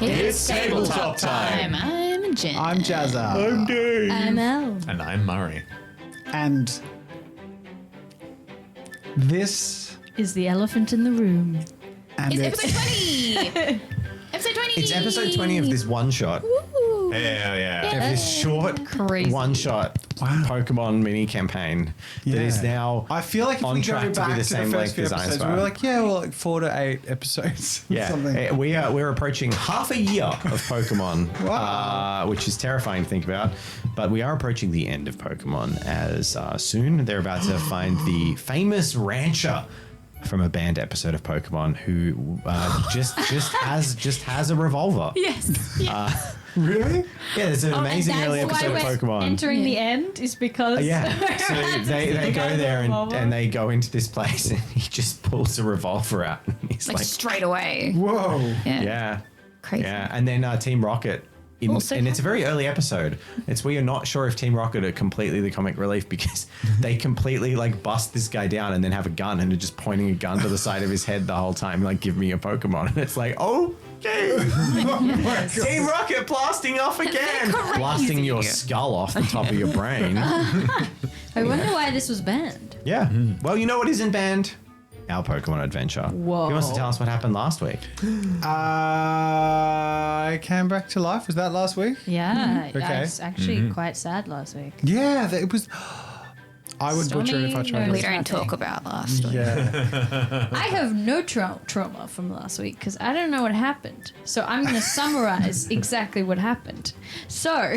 It's tabletop time. I'm Jen. I'm Jazza. I'm Dave. I'm Elle. And I'm Murray. And this Is the elephant in the room. and It's it's episode 20! Episode 20! It's episode 20 of this one shot. Woo. Hell yeah. Of this short Crazy. one shot Pokemon mini campaign that is now I feel like if on we go track to be back the to same the length first few as episodes, Iron we were Spire. like, yeah, well, like 4 to 8 episodes. Yeah, something. we're approaching half a year of Pokemon, Wow. which is terrifying to think about. But we are approaching the end of Pokemon as soon they're about to find the famous rancher from a banned episode of Pokemon who just has a revolver. Yes. Really? Yeah, there's an amazing that's early why episode of we're Pokemon. Entering the end is because Yeah, so they go there and they go into this place and he just pulls a revolver out and he's Like like, straight away. Whoa. yeah, Crazy. yeah, and then Team Rocket. Also And it's a very early episode. It's where you're not sure if Team Rocket are completely the comic relief because they completely like bust this guy down and then have a gun and are just pointing a gun to the side of his head the whole time, like, give me a Pokemon. And it's like, okay. Team Rocket blasting off again. Blasting your skull off the top of your brain. I wonder why this was banned. Yeah. Well, you know what isn't banned? Our Pokemon adventure. Whoa. Who wants to tell us what happened last week? I came back to life. Was that last week? Yeah. Okay. I was actually quite sad last week. Yeah, it was. I would butcher it if I tried. no, We to. don't talk about last week. Yeah. I have no trauma from last week because I don't know what happened. So I'm going to summarize exactly what happened. So,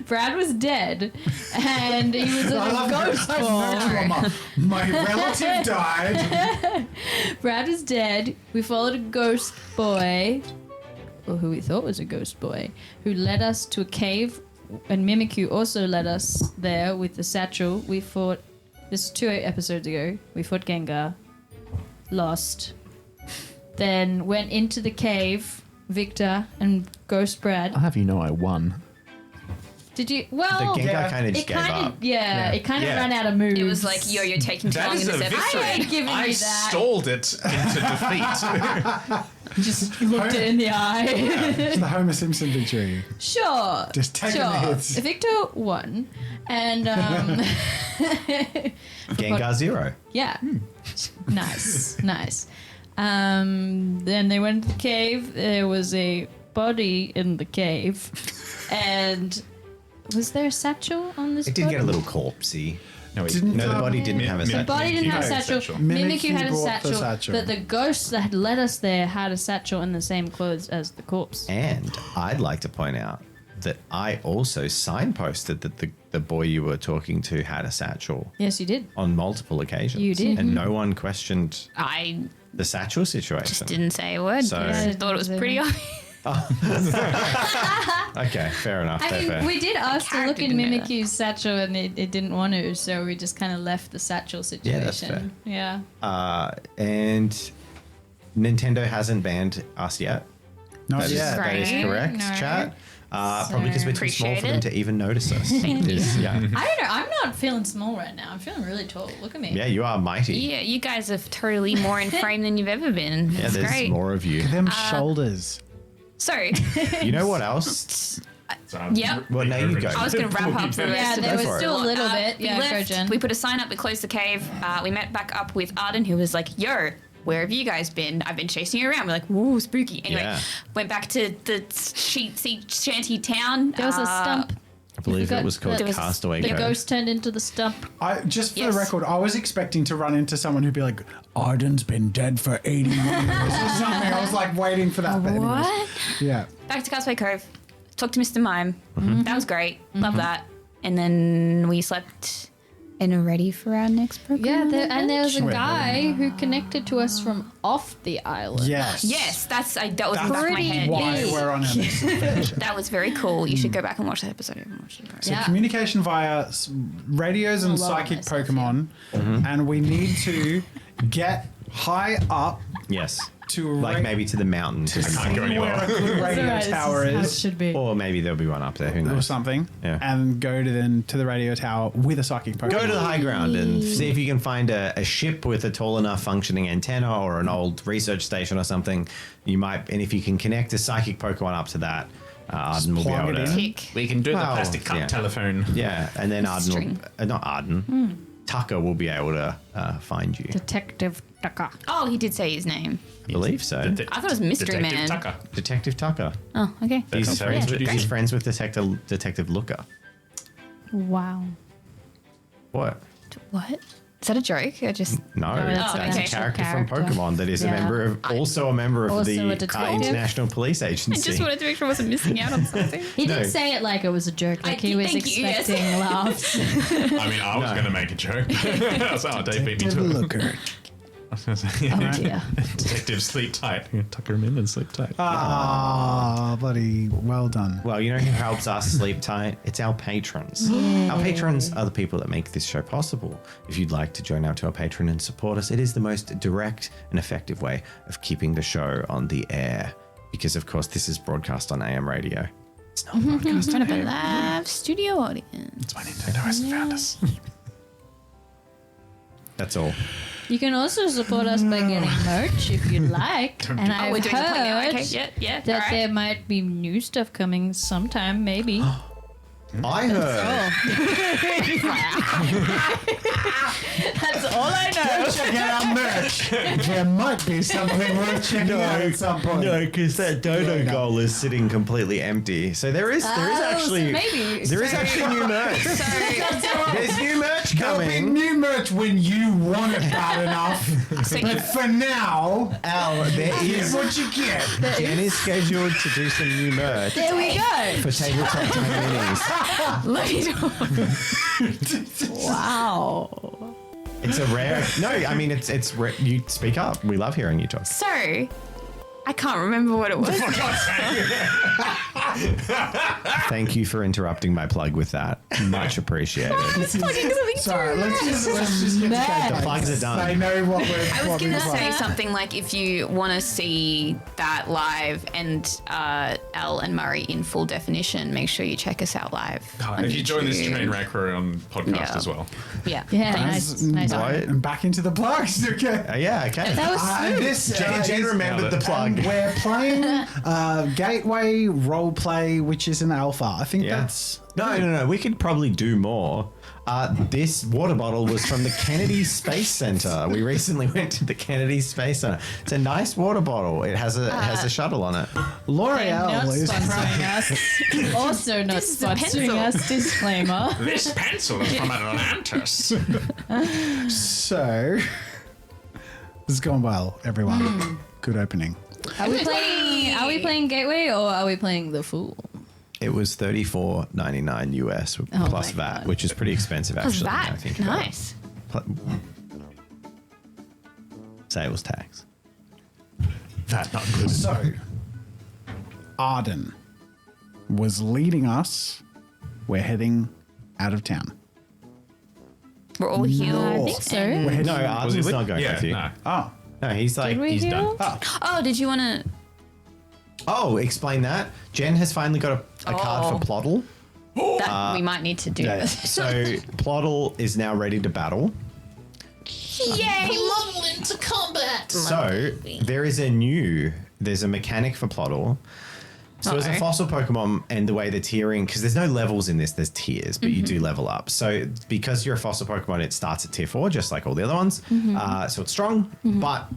Brad was dead and he was in a ghost I ball. have no trauma. My relative died. Brad was dead. We followed a ghost boy, or who we thought was a ghost boy, who led us to a cave. And Mimikyu also led us there with the satchel. We fought, this is 2 episodes ago, we fought Gengar, lost, then went into the cave, Victor and Ghost Brad. I'll have you know I won. Did you? The Well, Gengar Yeah. kind of it just gave kind up. of, it kind of Yeah. ran out of moves. It was like, yo, you're taking too That long is in a this victory. episode. I ain't giving I you that. stalled it into defeat. Just looked it in the eye. It's the Homer Simpson victory. Sure. Just taking the hits. Victor won. And Gengar Zero. yeah. Nice. Then they went to the cave. There was a body in the cave. And was there a satchel on this It did body? get a little corpsey. No, No, the body didn't have a The satchel. body didn't have a satchel. Mimikyu had a brought the satchel, satchel. but the ghost that had led us there had a satchel in the same clothes as the corpse. And I'd like to point out that I also signposted that the boy you were talking to had a satchel Yes, you did. on multiple occasions. You did. And no one questioned I the satchel situation. just didn't say a word. So- I thought it was pretty obvious. Okay, fair enough. I fair. mean, we did ask to look character in didn't know that. Mimikyu's satchel and it didn't want to, so we just kind of left the satchel situation. Yeah, that's fair. Yeah. And Nintendo hasn't banned us yet. Not That is, yet. that is Right. correct, No. chat. Probably because we're too small Appreciate for them it. to even notice us. Thank you. Yeah. I don't know. I'm not feeling small right now. I'm feeling really tall. Look at me. Yeah, you are mighty. Yeah, you guys are totally more in frame than you've ever been. Yeah, It's there's great. more of you. Them shoulders. So, You know what else? yep. Well, now you go. I was going to wrap up for the Yeah, rest of there the was for it. still a little Uh, bit. We Yeah, go, left, Jen. we put a sign up, we closed the cave. We met back up with Arden, who was like, yo, where have you guys been? I've been chasing you around. We're like, whoa, spooky. Anyway, Yeah. went back to the shanty town. There was a stump. I believe forgot it was called that Castaway The Cove. ghost turned into the stump. Just for Yes. the record, I was expecting to run into someone who'd be like, Arden's been dead for 80 years or something. I was like waiting for that. But anyways. What? Yeah. Back to Castaway Cove. Talked to Mr. Mime. Mm-hmm. That was great. Love that. And then we slept and are ready for our next Pokemon. Yeah, and there was a Wait, guy who connected to us from off the island. Yes. Yes, that was in the back of my pretty head. Why Yes. we're on this adventure. That was very cool. You should go back and watch that episode. I haven't watched it. So Yeah. communication via radios and I'll lower psychic myself, Pokemon, and we need to get high up Yes. to Like maybe to the mountain. I can't go where anywhere. a good radio Alright, tower this is how it is. should be. Or maybe there'll be one up there. Who Or knows? something, Yeah. and go to the radio tower with a psychic Pokemon. Go to the high ground and see if you can find a ship with a tall enough functioning antenna or an old research station or something. You might, and if you can connect a psychic Pokemon up to that, Arden will be plug able it to. in. Tick. We can do the Well, plastic cup yeah. telephone. Yeah, and then Arden, String. not Arden, Tucker will be able to find you. Detective Tucker. Oh, he did say his name. I believe so. I thought it was Mystery Detective Man. Tucker. Detective Tucker. Oh, okay. That's He's how friends, it's with, introduced. he's friends with Detective Looker. Wow. What? What? Is that a joke? I just. No, that's an that's a actual character character. from Pokemon that is Yeah. a member of, also a member of Also a the detective. International Police I Agency. just wanted to make sure I wasn't missing out on something. He No. did say it like it was a joke, like he was thank you, yes. expecting laughs. I mean, I was No. going to make a joke. I was like, oh, Dave beat me to it. Looker. I was gonna say, Oh dear. Detective, sleep tight. Tucker him in and sleep tight. Ah, buddy, well done. Well, you know who helps us sleep tight? It's our patrons. Our patrons are the people that make this show possible. If you'd like to join up to our Patreon and support us, it is the most direct and effective way of keeping the show on the air. Because, of course, this is broadcast on AM radio. It's not broadcast Front on of a AM. live studio audience. That's why Nintendo hasn't found us. That's all. You can also support us by getting merch if you'd like. Don't And do- Oh, I've we're doing the plug now. heard Okay, yeah. that all there right. might be new stuff coming sometime, maybe. I heard. That's all I know. Check out our merch. There might be something worth checking out at some point. No, because that dodo goal is sitting completely empty. So there is actually there is actually new merch. There's new merch There'll be coming. new merch when you want it bad enough. But for now, Al, there here's is. what you get. Jen is scheduled to do some new merch There we go. for Tabletop Time Minis. Let me know. Wow. It's a rare. No, I mean it's. You speak up. We love hearing you talk. So, I can't remember what it was. Thank you for interrupting my plug with that. Much appreciated. Sorry, let's just get Mad. The plugs are done. They know what we're. I was what going to we're say something like if you want to see that live and Al and Murray in full definition, make sure you check us out live. on If you join this YouTube. train wreck, we're on podcast Yeah. as well. Yeah. Yeah, Thanks. nice. What? And back into the plugs, okay? Yeah. Okay. That was smooth. This Jen remembered the plug. We're playing Gateway Roleplay, which is an alpha. I think Yeah. that's. No. We could probably do more. This water bottle was from the Kennedy Space Center. We recently went to the Kennedy Space Center. It's a nice water bottle. It has a shuttle on it. They're L'Oreal not is. sponsoring us. Also not This is a sponsoring pencil. us. Disclaimer. This pencil is from Atlantis. So, this is going well, everyone. Good opening. Are we playing Gateway or are we playing The Fool? It was $34.99 US plus my VAT, God. which is pretty expensive Plus actually. that. I think about it. Nice. Sales tax. That not good. So, Arden was leading us. We're heading out of town. We're all healed. I think so. We're heading. No, Was he Arden's lit? not going yeah, with you. No. Oh, No, he's like Did we he's heal? done. Oh, did you want to? Oh, explain that. Jen has finally got a card for Ploddle. That we might need to do this. So Ploddle is now ready to battle. Yay! into combat. So there's a mechanic for Ploddle. So as a Okay. fossil Pokemon and the way the tiering, because there's no levels in this, there's tiers, but you do level up. So because you're a fossil Pokemon, it starts at tier 4, just like all the other ones. So it's strong, but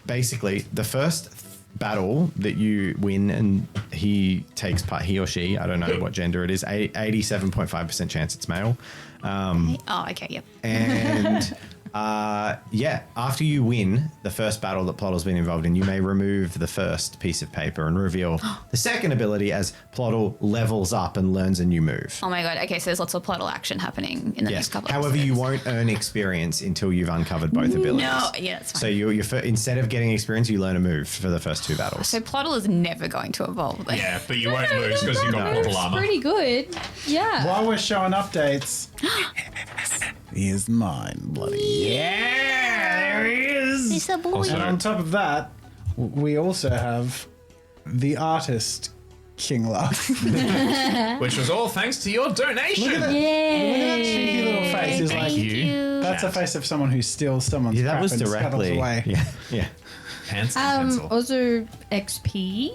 basically the first battle that you win and he takes part, he or she, I don't know what gender it is, 87.5% chance it's male. Oh, okay, yep. And after you win the first battle that Ploddle's been involved in, you may remove the first piece of paper and reveal the second ability as Ploddle levels up and learns a new move. Oh my god. Okay, so there's lots of Ploddle action happening in the next couple. However, episodes. you won't earn experience until you've uncovered both abilities. No, yeah, that's fine. So instead of getting experience, you learn a move for the first two battles. So Ploddle is never going to evolve. Like, Yeah, but you won't lose because you've got portal armor. Pretty good. Yeah. while we're showing updates, here's mine, bloody. Yeah, there he is. It's a boy. Also- And on top of that, we also have the artist King Love. Which was all thanks to your donation. Look at that cheeky little face. He's Thank like, you. that's a face of someone who steals someone's Yeah, that crap was and scuttles directly. away. Yeah. Handsome pencil. Also XP.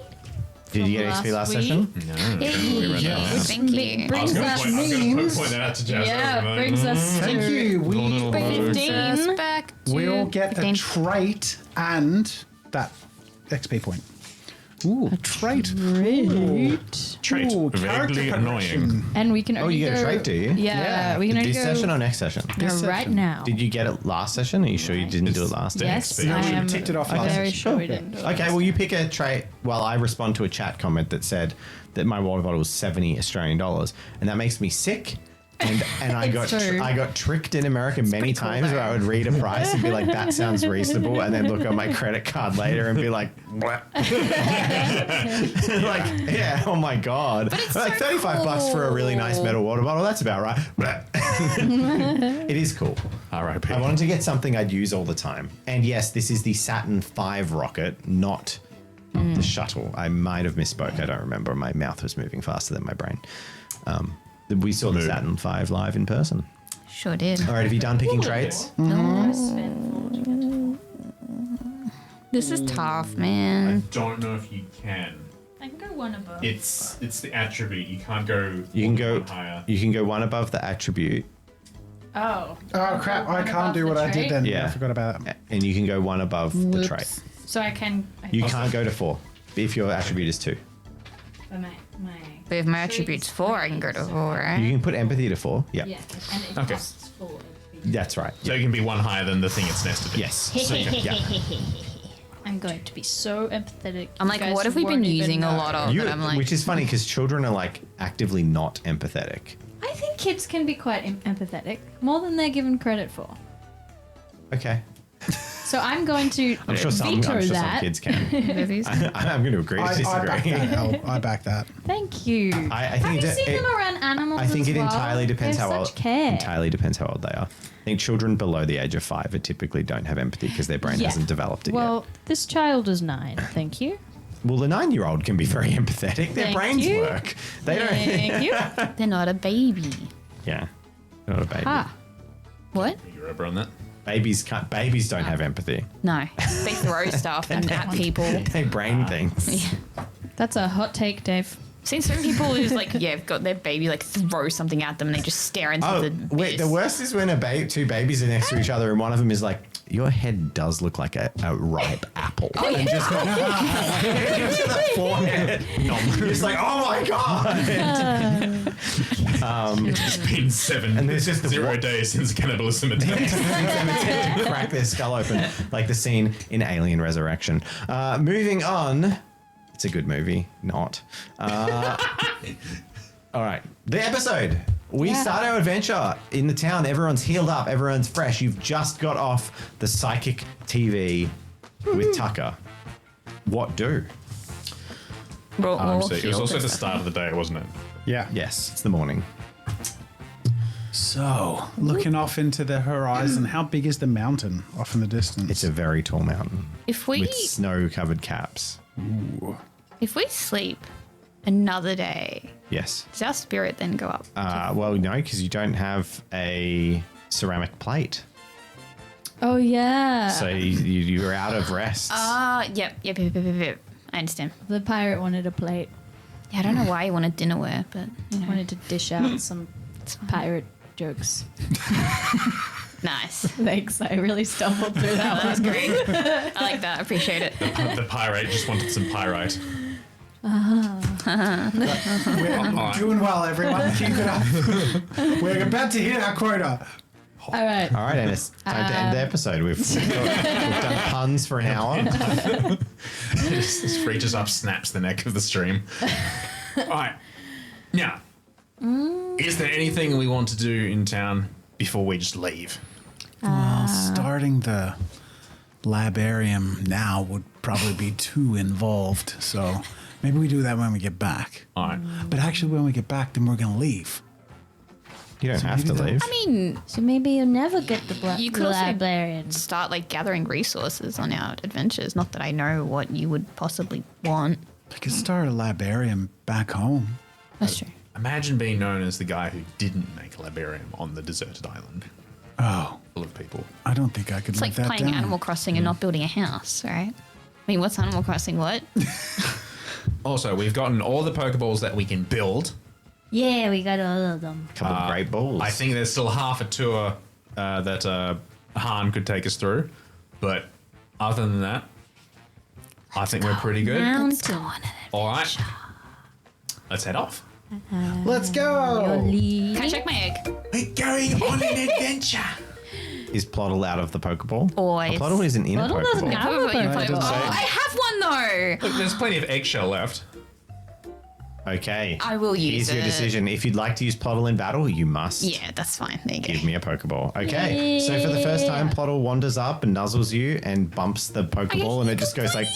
Did you get From XP last last session? No, we read that out. Thank you. Brings us I was going to point that out to Jazz. Yeah, brings us Thank to you. We Little bird. 15. Back to will get a 15. trait and that XP point. Ooh, a trait. Trait. Ooh, Vaguely character annoying. correction. And we can Oh, only you get a go- trait, do you? Yeah, we can only This go session or next session? no, This right session. now. Did you get it last session? Are you sure you didn't do it last? Yes, No, I we am ticked it off last very session. sure we Okay. didn't do it Okay, last well, you pick a trait while I respond to a chat comment that said that my water bottle was 70 Australian dollars, and that makes me sick. And I got It's true. I got tricked in America many pretty cool, times where I would read a price and be like, that sounds reasonable, and then look on my credit card later and be like, "Bleh." like, yeah, oh my god, it's like so $35 for a really nice cool. metal water bottle. That's about right. Bleh. It is cool. R.I.P. I wanted to get something I'd use all the time. And yes, this is the Saturn V rocket, not the shuttle. I might have misspoke. I don't remember. My mouth was moving faster than my brain. We saw the Mood. Saturn V live in person. Sure did. All right, have you done picking traits? This is tough, I man. don't know if you can. I can go one above. It's the attribute. You can't go. You can go. one higher. You can go one above the attribute, Oh. Oh crap! I can't do what I did then. Yeah. I forgot about that. and you can go one above the Whoops. trait. So I can. You can't go to 4 if your attribute is 2. My But if my attribute's 4, I can go to 4, right? You can put empathy to 4. Yeah, yeah, and it Okay. costs 4. that's right. So you can be one higher than the thing it's nested in. Yes. So, yeah. I'm going to be so empathetic. I'm You like, guys what have we been won't even using a know. lot of? You, And I'm like, which is funny because children are like actively not empathetic. I think kids can be quite empathetic, more than they're given credit for. Okay. So I'm going to I'm sure some veto some that. kids can. movies. I'm going to agree to I back disagree. that. I back that. Thank you. I Have think you it- seen it- them around animals? I think as it well? entirely depends They have how old. such care. Entirely depends how old they are. I think children below the age of 5 are typically don't have empathy because their brain Yeah. hasn't developed it Well, this child is 9. Thank you. yet. Well, the 9-year-old can be very empathetic. Their Thank brains you. work. They don't. Thank you. They're not a baby. Yeah. They're not a baby. Ah, What? You're over on that. Babies can't. Babies don't have empathy. No. They throw stuff and at people. They brain things. that's a hot take, Dave. Seen some people who's like, yeah, have got their baby like throw something at them and they just stare into Oh, the wait. The abyss. worst is when two babies are next to each other and one of them is like, your head does look like a ripe apple. Oh, And just to the forehead. It's like, oh my god. It's been 7 And there's just the 0 what? days since cannibalism attacked. to crack their skull open, like the scene in Alien Resurrection. Moving on. It's a good movie, not. All right, the episode. We start our adventure in the town. Everyone's healed up. Everyone's fresh. You've just got off the psychic TV with Tucker. What do? We're all It was healed also and the stuff. start of the day, wasn't it? Yeah. Yes, it's the morning. So, looking off into the horizon, how big is the mountain off in the distance? It's a very tall mountain If we with snow-covered caps. sleep another day, Yes. does our spirit then go up? Well, no, because you don't have a ceramic plate, Oh yeah. so you're out of rest. Yep. I understand. The pirate wanted a plate. Yeah, I don't know why you wanted dinnerware, but you know, Wanted to dish out some fine. pirate jokes. nice. Thanks. I really stumbled through that That was one. great. I like that. I appreciate it. The pirate just wanted some pyrite. We're doing well, everyone. Keep it up. We're about to hit our quota. All right. All right, Ennis. Time to end the episode. We've done puns for an hour. This reaches up, snaps the neck of the stream. All right. Now, is there anything we want to do in town before we just leave? Well, starting the labarium now would probably be too involved. So maybe we do that when we get back. All right. But actually, when we get back, then we're going to leave. You don't have to leave. I mean, So maybe you'll never get the You could also librarian. start like gathering resources on our adventures. Not that I know what you would possibly want. I could start a librarian back home. That's true. Imagine being known as the guy who didn't make a librarium on the deserted island Oh, full of people. I don't think I could It's live like that playing down. Animal Crossing and not building a house, right? I mean, what's Animal Crossing? What? Also, we've gotten all the Pokeballs that we can build. Yeah, we got all of them. Couple of great balls. I think there's still half a tour that Han could take us through. But other than that, I think we're pretty good. Mountain. All right. Let's head off. Let's go. Can I check my egg? We're going on an adventure. Is Ploddle out of the Pokeball? Always. Oh, Ploddle isn't in Ploddle a doesn't Pokeball. have- Oh, it doesn't say. I have one though. Look, there's plenty of eggshell left. Okay. I will use Here's your it. decision. If you'd like to use Ploddle in battle, you must. Yeah, that's fine. There you go. Give me a Pokeball. Okay. So for the first time, Ploddle wanders up and nuzzles you and bumps the Pokeball, and it just goes like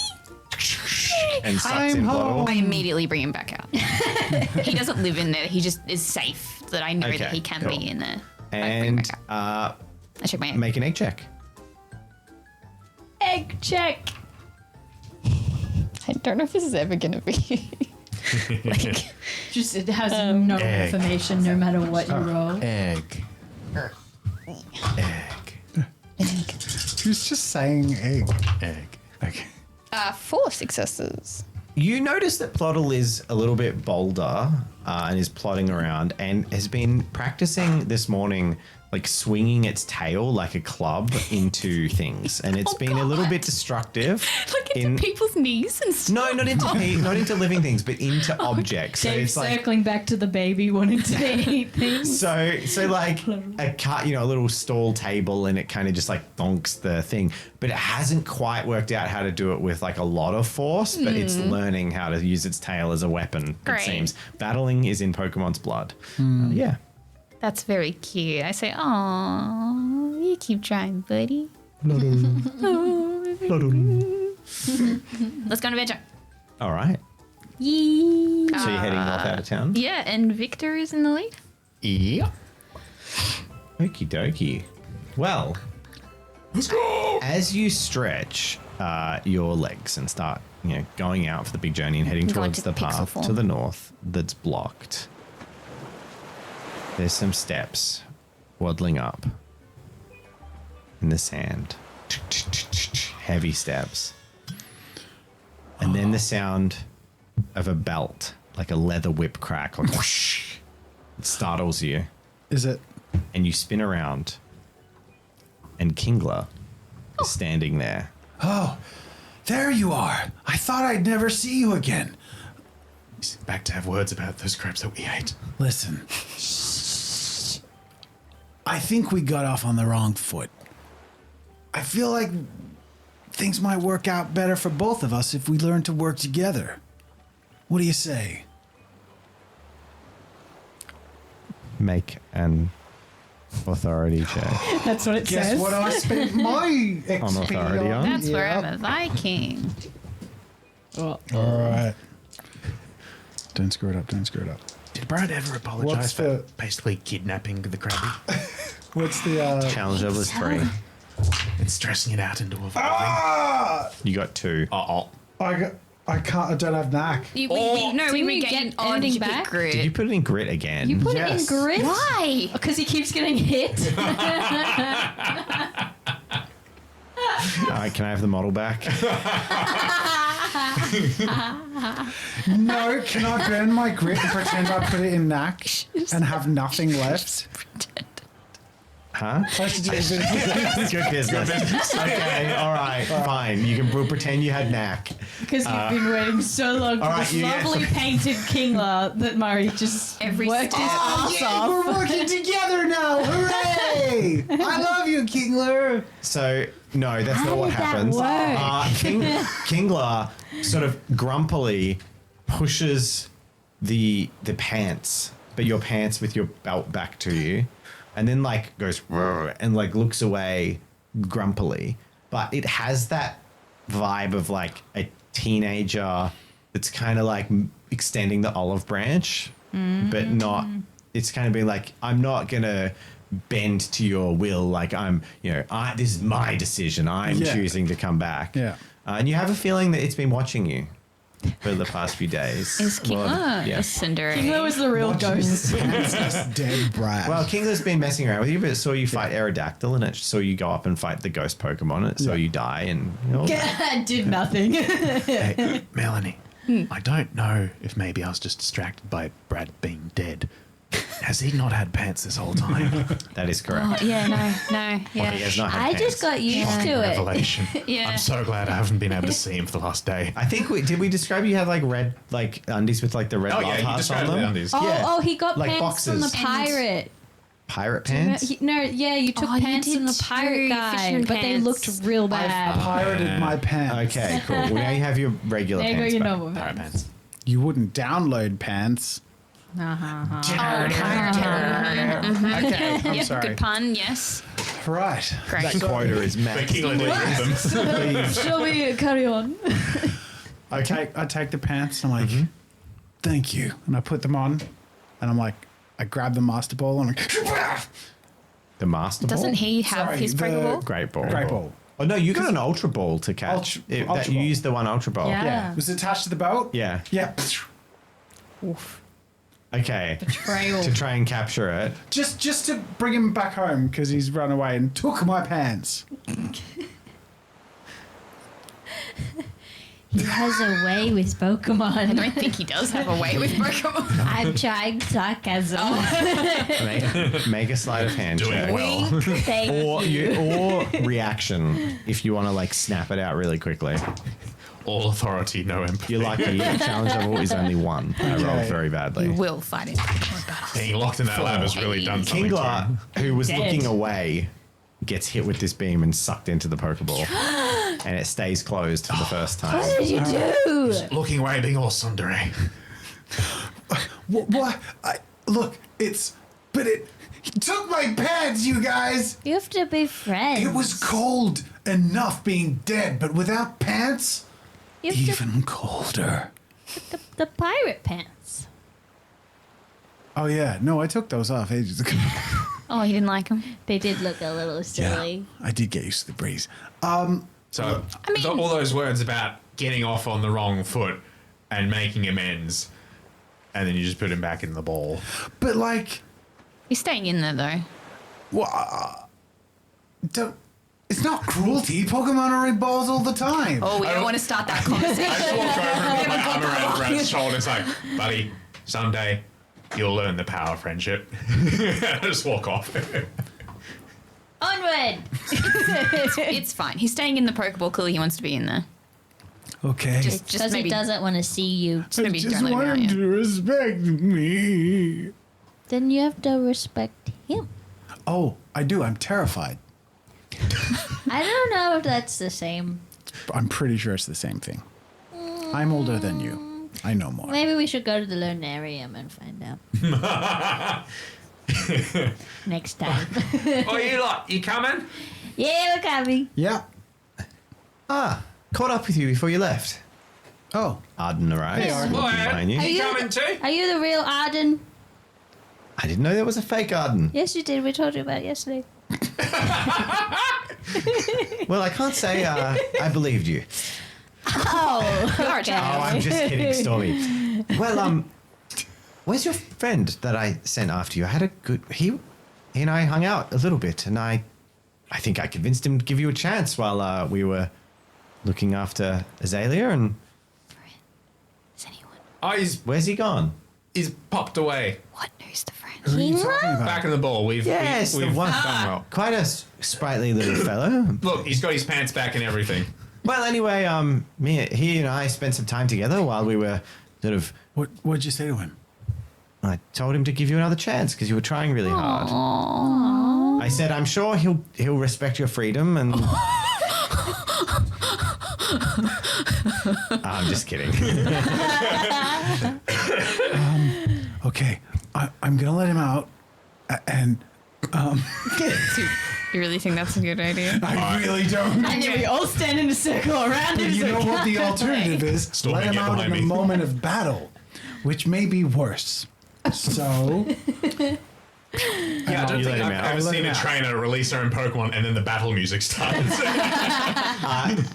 and sucks in Ploddle. I immediately bring him back out. He doesn't live in there. He just is safe that I know Okay, that he can cool. be in there. I bring him And back out. I check my egg. make an egg check. Egg check. I don't know if this is ever going to be. Just it has no egg. information no matter what you roll. Egg. Who's just saying egg? Egg. Okay. 4 successes. You notice that Ploddle is a little bit bolder and is plodding around and has been practicing this morning, like swinging its tail like a club into things. And it's been a little bit destructive. Like into people's knees and stuff. No, not into living things, but into objects. So Dave it's like circling back to the baby wanting to eat things. so like a cut, a little stall table, and it kind of just like donks the thing. But it hasn't quite worked out how to do it with like a lot of force, but it's learning how to use its tail as a weapon, Great. it seems. Battling is in Pokemon's blood. Yeah. That's very cute. I say, "Aw, you keep trying, buddy." Let's go on adventure. All right. Yee. So you're heading north out of town? Yeah, and Victor is in the lead. Yeah. Okie dokie. Well, Let's go. as you stretch your legs and start, going out for the big journey and heading Going towards to the the pixel path form. to the north that's blocked, there's some steps waddling up in the sand. Heavy steps. And then the sound of a belt, like a leather whip crack, like whoosh, it startles you. Is it? And you spin around, and Kingler is standing there. Oh, there you are. I thought I'd never see you again. He's back to have words about those crabs that we ate. Listen. I think we got off on the wrong foot. I feel like things might work out better for both of us if we learn to work together. What do you say? Make an authority check. That's what it Guess says. what I spent my XP authority on? That's where I'm Yep. a Viking. All right. Don't screw it up. Don't screw it up. Did Brad ever apologize What's for the- basically kidnapping the crabby What's the Challenge level is 3. and stressing it out into evolving? You got 2. Uh-oh. I can't. I don't have knack. We Didn't you regained get oh, anything did you pick back? grit? Did you put it in grit again? You put Yes. it in grit? Why? Because he keeps getting hit. All right, can I have the model back? No, can I burn my grit and pretend I put it in knack and have nothing left? Huh? I should do it. Good business. Okay, all right, fine. We'll pretend you had knack. Because you've been waiting so long for all right, this you get- lovely painted Kingler that Murray just Every worked his step. ass off. We're working together now. Hooray! I love you, Kingler. So, no, that's How not what did that happens. work? Kingler sort of grumpily pushes the pants, but your pants with your belt back to you, and then like goes "Rrr," and like looks away grumpily. But it has that vibe of like a teenager that's kind of like extending the olive branch, but not it's kind of been like, I'm not gonna bend to your will. Like this is my decision. I'm choosing to come back. Yeah. And you have a feeling that it's been watching you for the past few days. Is Kingler a Cinderella? Kingler was the real ghost. Dead brat. Well, Kingler's been messing around with you, but it saw you fight Aerodactyl, and it saw you go up and fight the ghost Pokemon, and it saw you die, and Did nothing. Hey, Melanie, I don't know if maybe I was just distracted by Brad being dead. Has he not had pants this whole time? that is correct. Oh, yeah, no, Well, he has not had I pants. just got used to it. Revelation. Yeah. I'm so glad I haven't been able to see him for the last day. I think did we describe you had like red undies with like the red Oh, love yeah, you hearts on described them? the undies. Oh, he got Like pants from the boxes. pirate. Pirate pants? You took Oh, you pants did from the too, pirate guy, fisherman but they pants. looked real bad. Pirated my pants. Okay, cool. Well, now you have your regular There you go, pants your back. normal Alright, pants. pants. You wouldn't download pants. Okay, I'm Yep, sorry. good pun, yes. Right. Great. That quota is But met. Kingler did with them. Shall we carry on? I take the pants and I'm like, thank you. And I put them on and I'm like, I grab the master ball and I'm The master ball? Doesn't he have Sorry, his the- Pokeball? Great ball. Great ball. Oh, no, you got an Ultra Ball to catch. Ultra that you Ball. used the one Ultra Ball. Yeah. Yeah. Was it attached to the boat? Yeah. Yeah. Okay. Betrayal. To try and capture it. Just to bring him back home because he's run away and took my pants. He has a way with I Pokemon. don't think he does have a way with Pokemon. I'm trying sarcasm. Make a sleight of hand Doing check. well. Thank Or you. or reaction if you want to like snap it out really quickly. All authority, no empathy. You're lucky. The challenge level is only 1. I rolled Okay. very badly. You will fight his Pokemon battles. Being locked in that lab has really done something to Kingler, him. who was Dead. looking away, gets hit with this beam and sucked into the Pokeball. And it stays closed for the first time. What did you do? Looking away, being all tsundere. What? Look, but it he took my pants, you guys. You have to be friends. It was cold enough being dead, but without pants, You have to even colder. the pirate pants. Oh yeah, no, I took those off ages ago. Oh, you didn't like him? They did look a little silly. I did get used to the breeze. So I mean- all those words about getting off on the wrong foot and making amends, and then you just put him back in the ball. But like, He's staying in there, though. it's not cruelty. Pokemon are in balls all the time. Oh, we don't want to start that conversation. I just walk over and put my arm around Brad's shoulder. It's like, buddy, someday you'll learn the power of friendship. I just walk off. Onward! It's fine. He's staying in the Pokeball. Clearly, he wants to be in there. Okay. Just Because he maybe, doesn't want to see you. just maybe just don't let him want out him yet. to respect me. Then you have to respect him. Oh, I do. I'm terrified. I don't know if that's the same. I'm pretty sure it's the same thing. I'm older than you. I know more. Maybe we should go to the Lunarium and find out. Next time. Oh, you lot, you coming? Yeah, we're coming. Yeah. Caught up with you before you left. Oh. Arden arrived. Hey, Arden. Looking Well, behind you. Are You you- coming too? Are you the real Arden? I didn't know there was a fake Arden. Yes, you did. We told you about it yesterday. Well, I can't say I believed you. Oh, You are a okay. Oh, child. I'm just kidding, Stormy. Well, where's your friend that I sent after you? I had a good... He and I hung out a little bit, and I think I convinced him to give you a chance while we were looking after Azalea, and Is anyone? Oh, where's he gone? he's popped away. What? Who's the friend? Who are you talking about? Back in the ball. We've Yes, we've the one. done well. Quite a sprightly little fellow. Look, he's got his pants back and everything. Well, anyway, he and I spent some time together while we were sort of... What'd you say to him? I told him to give you another chance because you were trying really hard. I said, I'm sure he'll respect your freedom and... I'm just kidding. Okay, I'm gonna let him out, and You really think that's a good idea? I really don't. And then we all stand in a circle around him. You know what the alternative is? Stormy, Let him get out in behind a me. moment of battle, which may be worse. So Yeah, I don't You think let him I've out. ever Let seen him a out. trainer release her own Pokemon and then the battle music starts.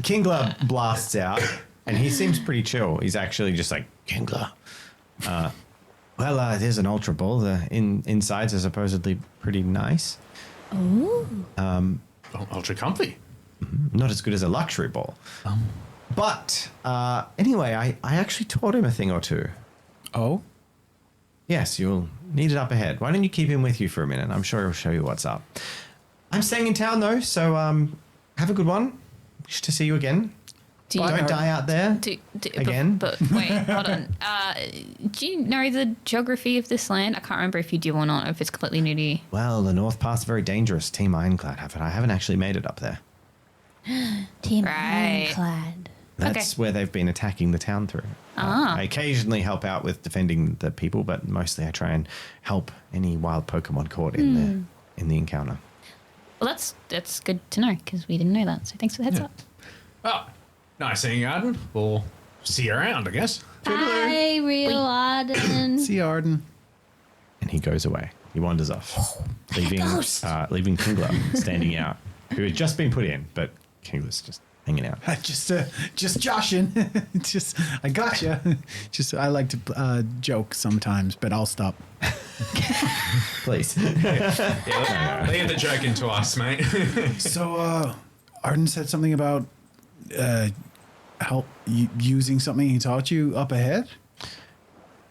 Kingler blasts out, and he seems pretty chill. He's actually just like, Kingler. There's an Ultra Ball. The insides are supposedly pretty nice. Ultra comfy. Not as good as a luxury ball. But anyway, I actually taught him a thing or two. oh, Yes, you'll need it up ahead. Why don't you keep him with you for a minute? I'm sure he'll show you what's up. I'm staying in town though, so have a good one. Wish to see you again. Do you, Don't die out there. Again? But wait, hold on. Do you know the geography of this land? I can't remember if you do or not, or if it's completely new to you. Well, the North Path's very dangerous. Team Ironclad have it. I haven't actually made it up there. Team Right. Ironclad. That's where they've been attacking the town through. I occasionally help out with defending the people, but mostly I try and help any wild Pokemon caught in the encounter. Well, that's good to know because we didn't know that. So thanks for the heads up. Oh, nice seeing you, Arden. We'll see you around, I guess. Bye, real Arden. see Arden. And he goes away. He wanders off, leaving Kingler standing out, who had just been put in, but Kingler's just hanging out. Just joshing. I gotcha. I like to joke sometimes, but I'll stop. Please. Leave the joke into us, mate. So, Arden said something about help using something he taught you up ahead.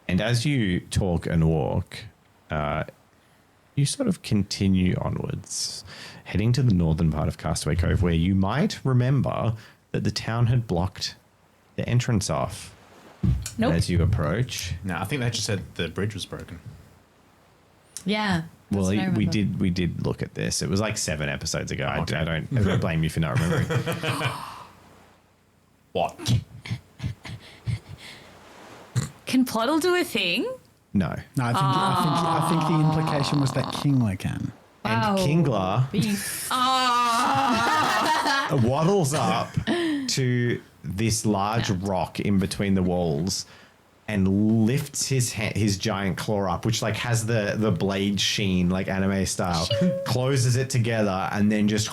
And as you talk and walk, you sort of continue onwards, heading to the northern part of Castaway Cove, where you might remember that the town had blocked the entrance off. Nope. As you approach. No, I think they just said the bridge was broken. Yeah. Well, that's what I we remember. did look at this. It was like 7 episodes ago. Okay. I don't blame you for not remembering. What? Can Ploddle do a thing? No. No, I think the implication was that Kingler can. And Kingler Beef. waddles up to this large rock in between the walls and lifts his giant claw up, which like has the blade sheen like anime style, closes it together and then just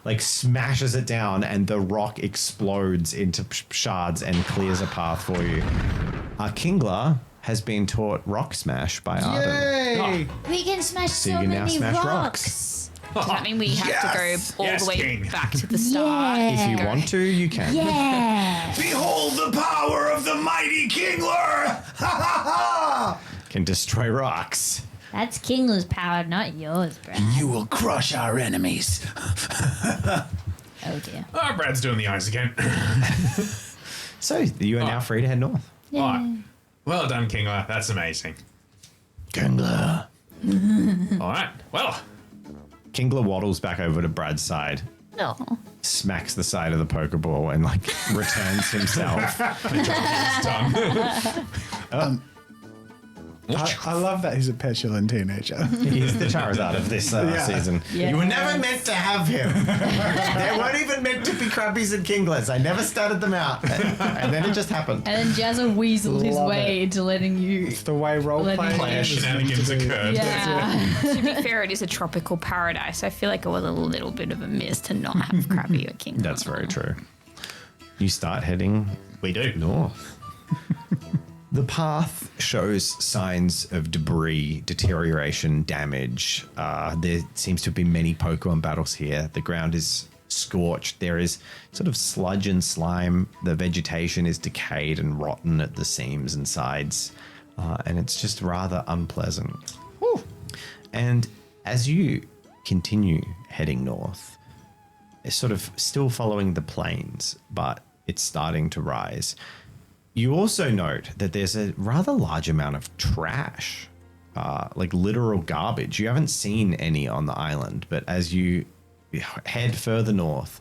like smashes it down, and the rock explodes into shards and clears a path for you. Kingler has been taught Rock Smash by Arden. Yay! We can smash So so, you can now many smash rocks. Does that mean we have to go all Yes, the way King. back to the start? If you want to, you can. Yeah. Behold the power of the mighty Kingler! Ha ha ha! Can destroy rocks. That's Kingler's power, not yours, Brad. You will crush our enemies. Oh dear. Oh, Brad's doing the eyes again. So you are now free to head north. Yeah. Right. Well done, Kingler. That's amazing. Kingler. All right. Well, Kingler waddles back over to Brad's side, No. smacks the side of the Pokeball, and like returns himself. it's done. I love that he's a petulant teenager. He's the Charizard of this season. Yeah. You were never meant to have him. They weren't even meant to be Crabbies and Kinglers. I never started them out. And then it just happened. And then Jazza weaseled his Love way it. into letting you. It's the way Letting roleplay Player shenanigans occurred. Yeah. To be fair, it is a tropical paradise. I feel like it was a little bit of a miss to not have Krabby or King. That's very true. You start heading We do. north. The path shows signs of debris, deterioration, damage. There seems to have been many Pokemon battles here. The ground is scorched. There is sort of sludge and slime. The vegetation is decayed and rotten at the seams and sides. And it's just rather unpleasant. Whew. And as you continue heading north, it's sort of still following the plains, but it's starting to rise. You also note that there's a rather large amount of trash, like literal garbage. You haven't seen any on the island, but as you head further north,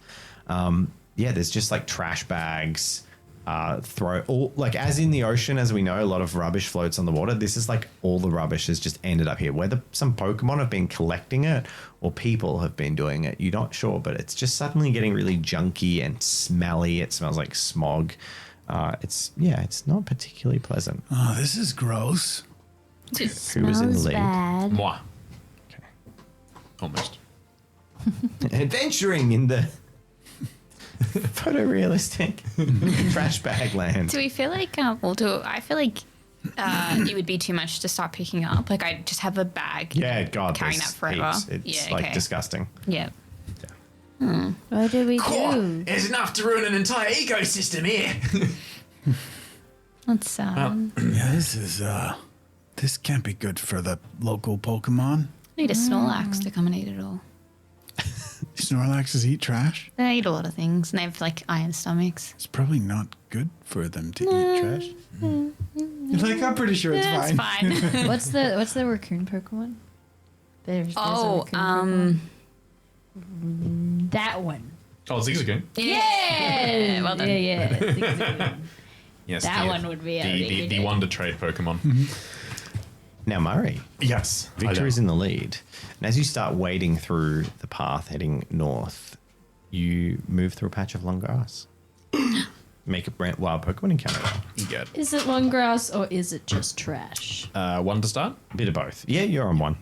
there's just like trash bags, as in the ocean, as we know, a lot of rubbish floats on the water. This is like all the rubbish has just ended up here. Whether some Pokemon have been collecting it or people have been doing it, you're not sure, but it's just suddenly getting really junky and smelly. It smells like smog. It's not particularly pleasant. Oh, this is gross. Who was in the lead? Bad. Moi. Almost. Adventuring in the photorealistic trash bag land. Do we feel like, I feel like it would be too much to start picking up. Like, I just have a bag. Yeah, God, Carrying there's that forever. heaps. It's Yeah, like okay. disgusting. Yeah. What do we do? There's enough to ruin an entire ecosystem here. That's sad. Yeah, this can't be good for the local Pokemon. Need a Snorlax to come and eat it all. Snorlaxes eat trash. They eat a lot of things, and they have like iron stomachs. It's probably not good for them to eat trash. You're like, I'm pretty sure it's It's fine. fine. What's the raccoon Pokemon? There's a Oh, raccoon Pokemon. That one. Oh, Zigzagoon. Yeah. Well done. Yeah. Zigzagoon. Yes. That the- one would be the Wonder Trade Pokemon. Now, Murray, Yes. Victor is in the lead. And as you start wading through the path heading north, you move through a patch of long grass. Make a wild Pokemon encounter. You good. Is it long grass or is it just trash? One to start? A bit of both. Yeah, you're on one.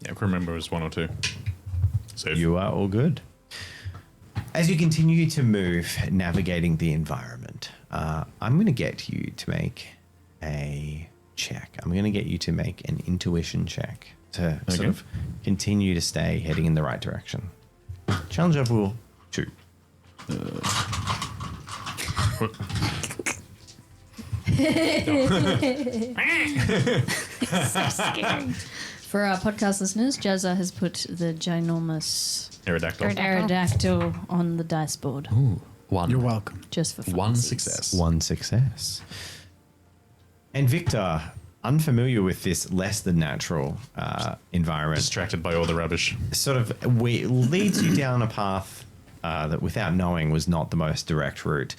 Yeah, I can remember it was 1 or 2. So You are all good. As you continue to move, navigating the environment, I'm going to get you to make a check. I'm going to get you to make an intuition check to sort Okay. of continue to stay heading in the right direction. Challenge level 2. So scary. For our podcast listeners, Jazza has put the ginormous Aerodactyl. Aerodactyl on the dice board Ooh, 1. You're welcome. just for One funsies. success. One success. And Victor, unfamiliar with this less than natural environment, Distracted by all the rubbish. sort of leads you down a path that without knowing was not the most direct route.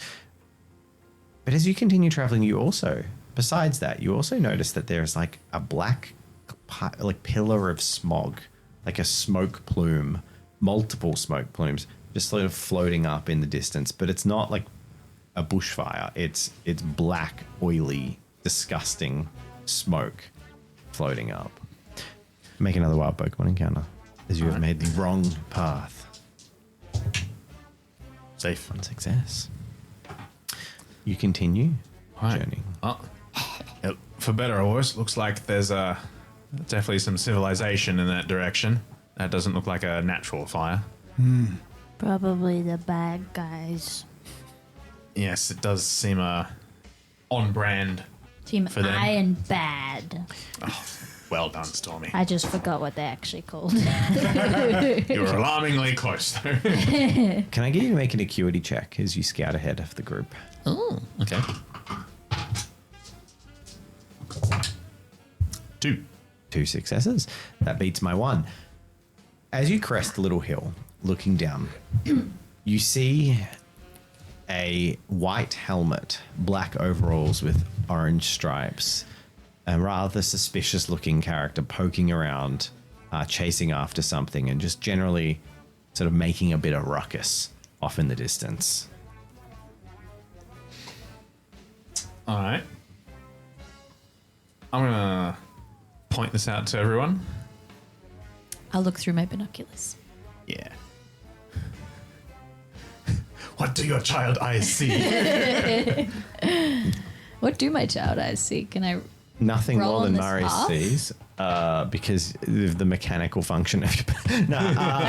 But as you continue traveling, you also, besides that, you also notice that there's like a black pillar of smog, like a smoke plume, multiple smoke plumes, just sort of floating up in the distance. But it's not like a bushfire. It's black, oily, disgusting smoke floating up. Make another wild Pokemon encounter as you have made the wrong path. Safe. One success. You continue Right. journeying. Oh. For better or worse, looks like there's definitely some civilization in that direction. That doesn't look like a natural fire. Probably the bad guys. Yes, it does seem on brand. Team For them. Iron Bad. Well done, Stormy. I just forgot what they actually called. You were alarmingly close, though. Can I get you to make an acuity check as you scout ahead of the group? Oh, okay. 2. 2 successes. That beats my 1. As you crest the little hill, looking down, you see a white helmet, black overalls with orange stripes, a rather suspicious looking character poking around, chasing after something, and just generally sort of making a bit of ruckus off in the distance. All right. I'm going to point this out to everyone. I'll look through my binoculars. Yeah. What do your child eyes see? What do my child eyes see? Can I? Nothing Roll more on than this Murray path? sees, because of the mechanical function of your. No,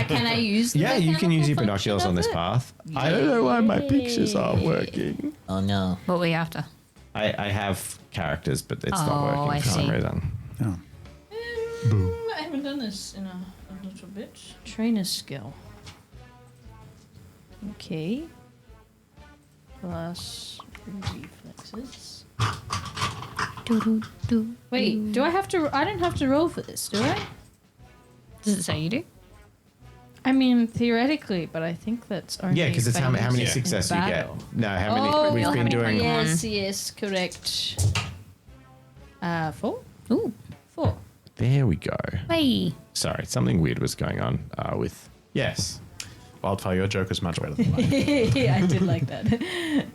Can I use? The yeah, you can use your mechanical binoculars function on this of it? path. I don't know why my pictures aren't working. Oh, no. What were you after? I have characters, but it's not Oh, working I for some see. reason. Oh. I haven't done this in a little bit. Trainer skill. Okay. Plus reflexes. Wait, do I have to? I don't have to roll for this, do I? Does it say you do? I mean, theoretically, but I think that's only. Yeah, because it's how many Yeah. successes you get. Battle. No, how many Oh, we've how been many doing. Pokemon? Yes, correct. 4? Ooh. 4. There we go. Hey. Sorry, something weird was going on with. Yes. Wildfire, your joke is much better than mine. Yeah, I did like that.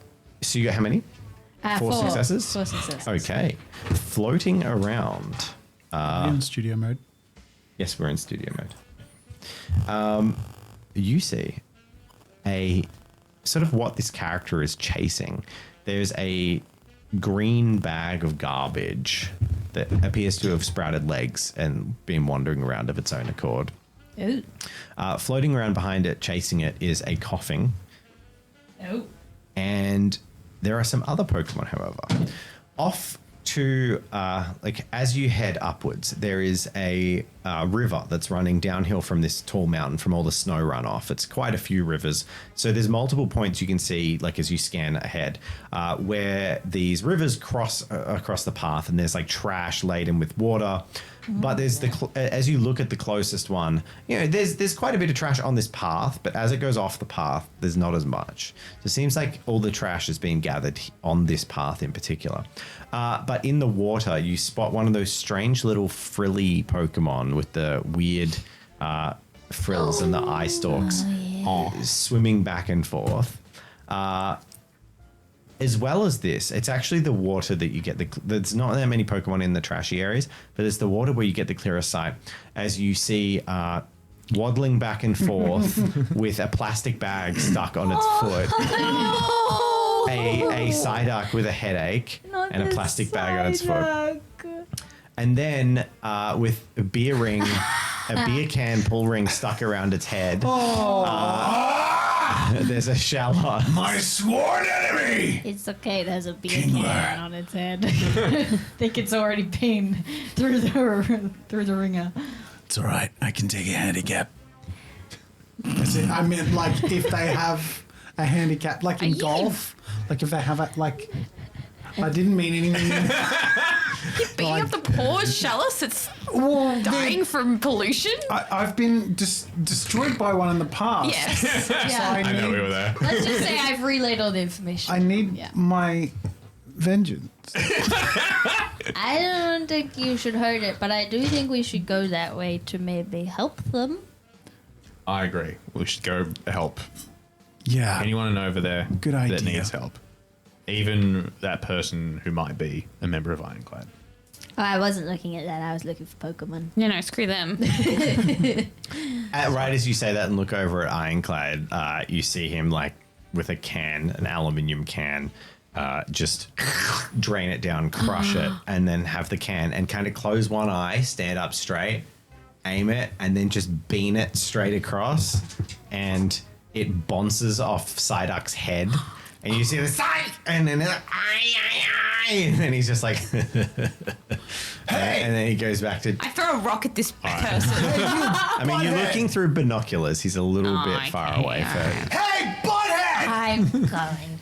So you got how many? 4 successes? 4 successes. Okay. Floating around Are you in studio mode? Yes, we're in studio mode. You see a sort of what this character is chasing. There's a green bag of garbage that appears to have sprouted legs and been wandering around of its own accord. Oh. Floating around behind it, chasing it, is a coughing. Oh. And there are some other Pokemon, however. Off to, as you head upwards, there is a river that's running downhill from this tall mountain from all the snow runoff. It's quite a few rivers. So there's multiple points you can see, like as you scan ahead, where these rivers cross across the path, and there's like trash laden with water. But there's as you look at the closest one, there's quite a bit of trash on this path, but as it goes off the path, there's not as much. So it seems like all the trash is being gathered on this path in particular. But in the water, you spot one of those strange little frilly Pokemon with the weird frills and the eye stalks swimming back and forth. As well as this, it's actually the water that you get. There's not that many Pokemon in the trashy areas, but it's the water where you get the clearest sight. As you see waddling back and forth with a plastic bag stuck on its foot. A Psyduck with a headache and a plastic bag on its foot. And then with a beer can pull ring stuck around its head. There's a Shallot. My sworn enemy! It's okay, there's a beer Kingler. can on its head. I think it's already been through the ringer. It's all right. I can take a handicap. I mean, like, if they have a handicap, like in golf, like if they have a, like, I didn't mean anything. Beating up the poor Chalice that's dying from pollution? I've been destroyed by one in the past. Yes. Yeah. I know we were there. Let's just say I've relayed all the information. I need my vengeance. I don't think you should hurt it, but I do think we should go that way to maybe help them. I agree. We should go help Yeah. anyone over there Good that idea. needs help. Even that person who might be a member of Ironclad. Oh, I wasn't looking at that. I was looking for Pokemon. Screw them. Right as you say that and look over at Ironclad, you see him like with a can, an aluminium can, just drain it down, crush it, and then have the can and kind of close one eye, stand up straight, aim it, and then just beam it straight across, and it bounces off Psyduck's head. And you see the Psych, and then it's like, and then he's just like, hey, and then he goes back to. I throw a rock at this person. I mean, you're looking through binoculars. He's a little bit far away. Hey, butthead! I'm going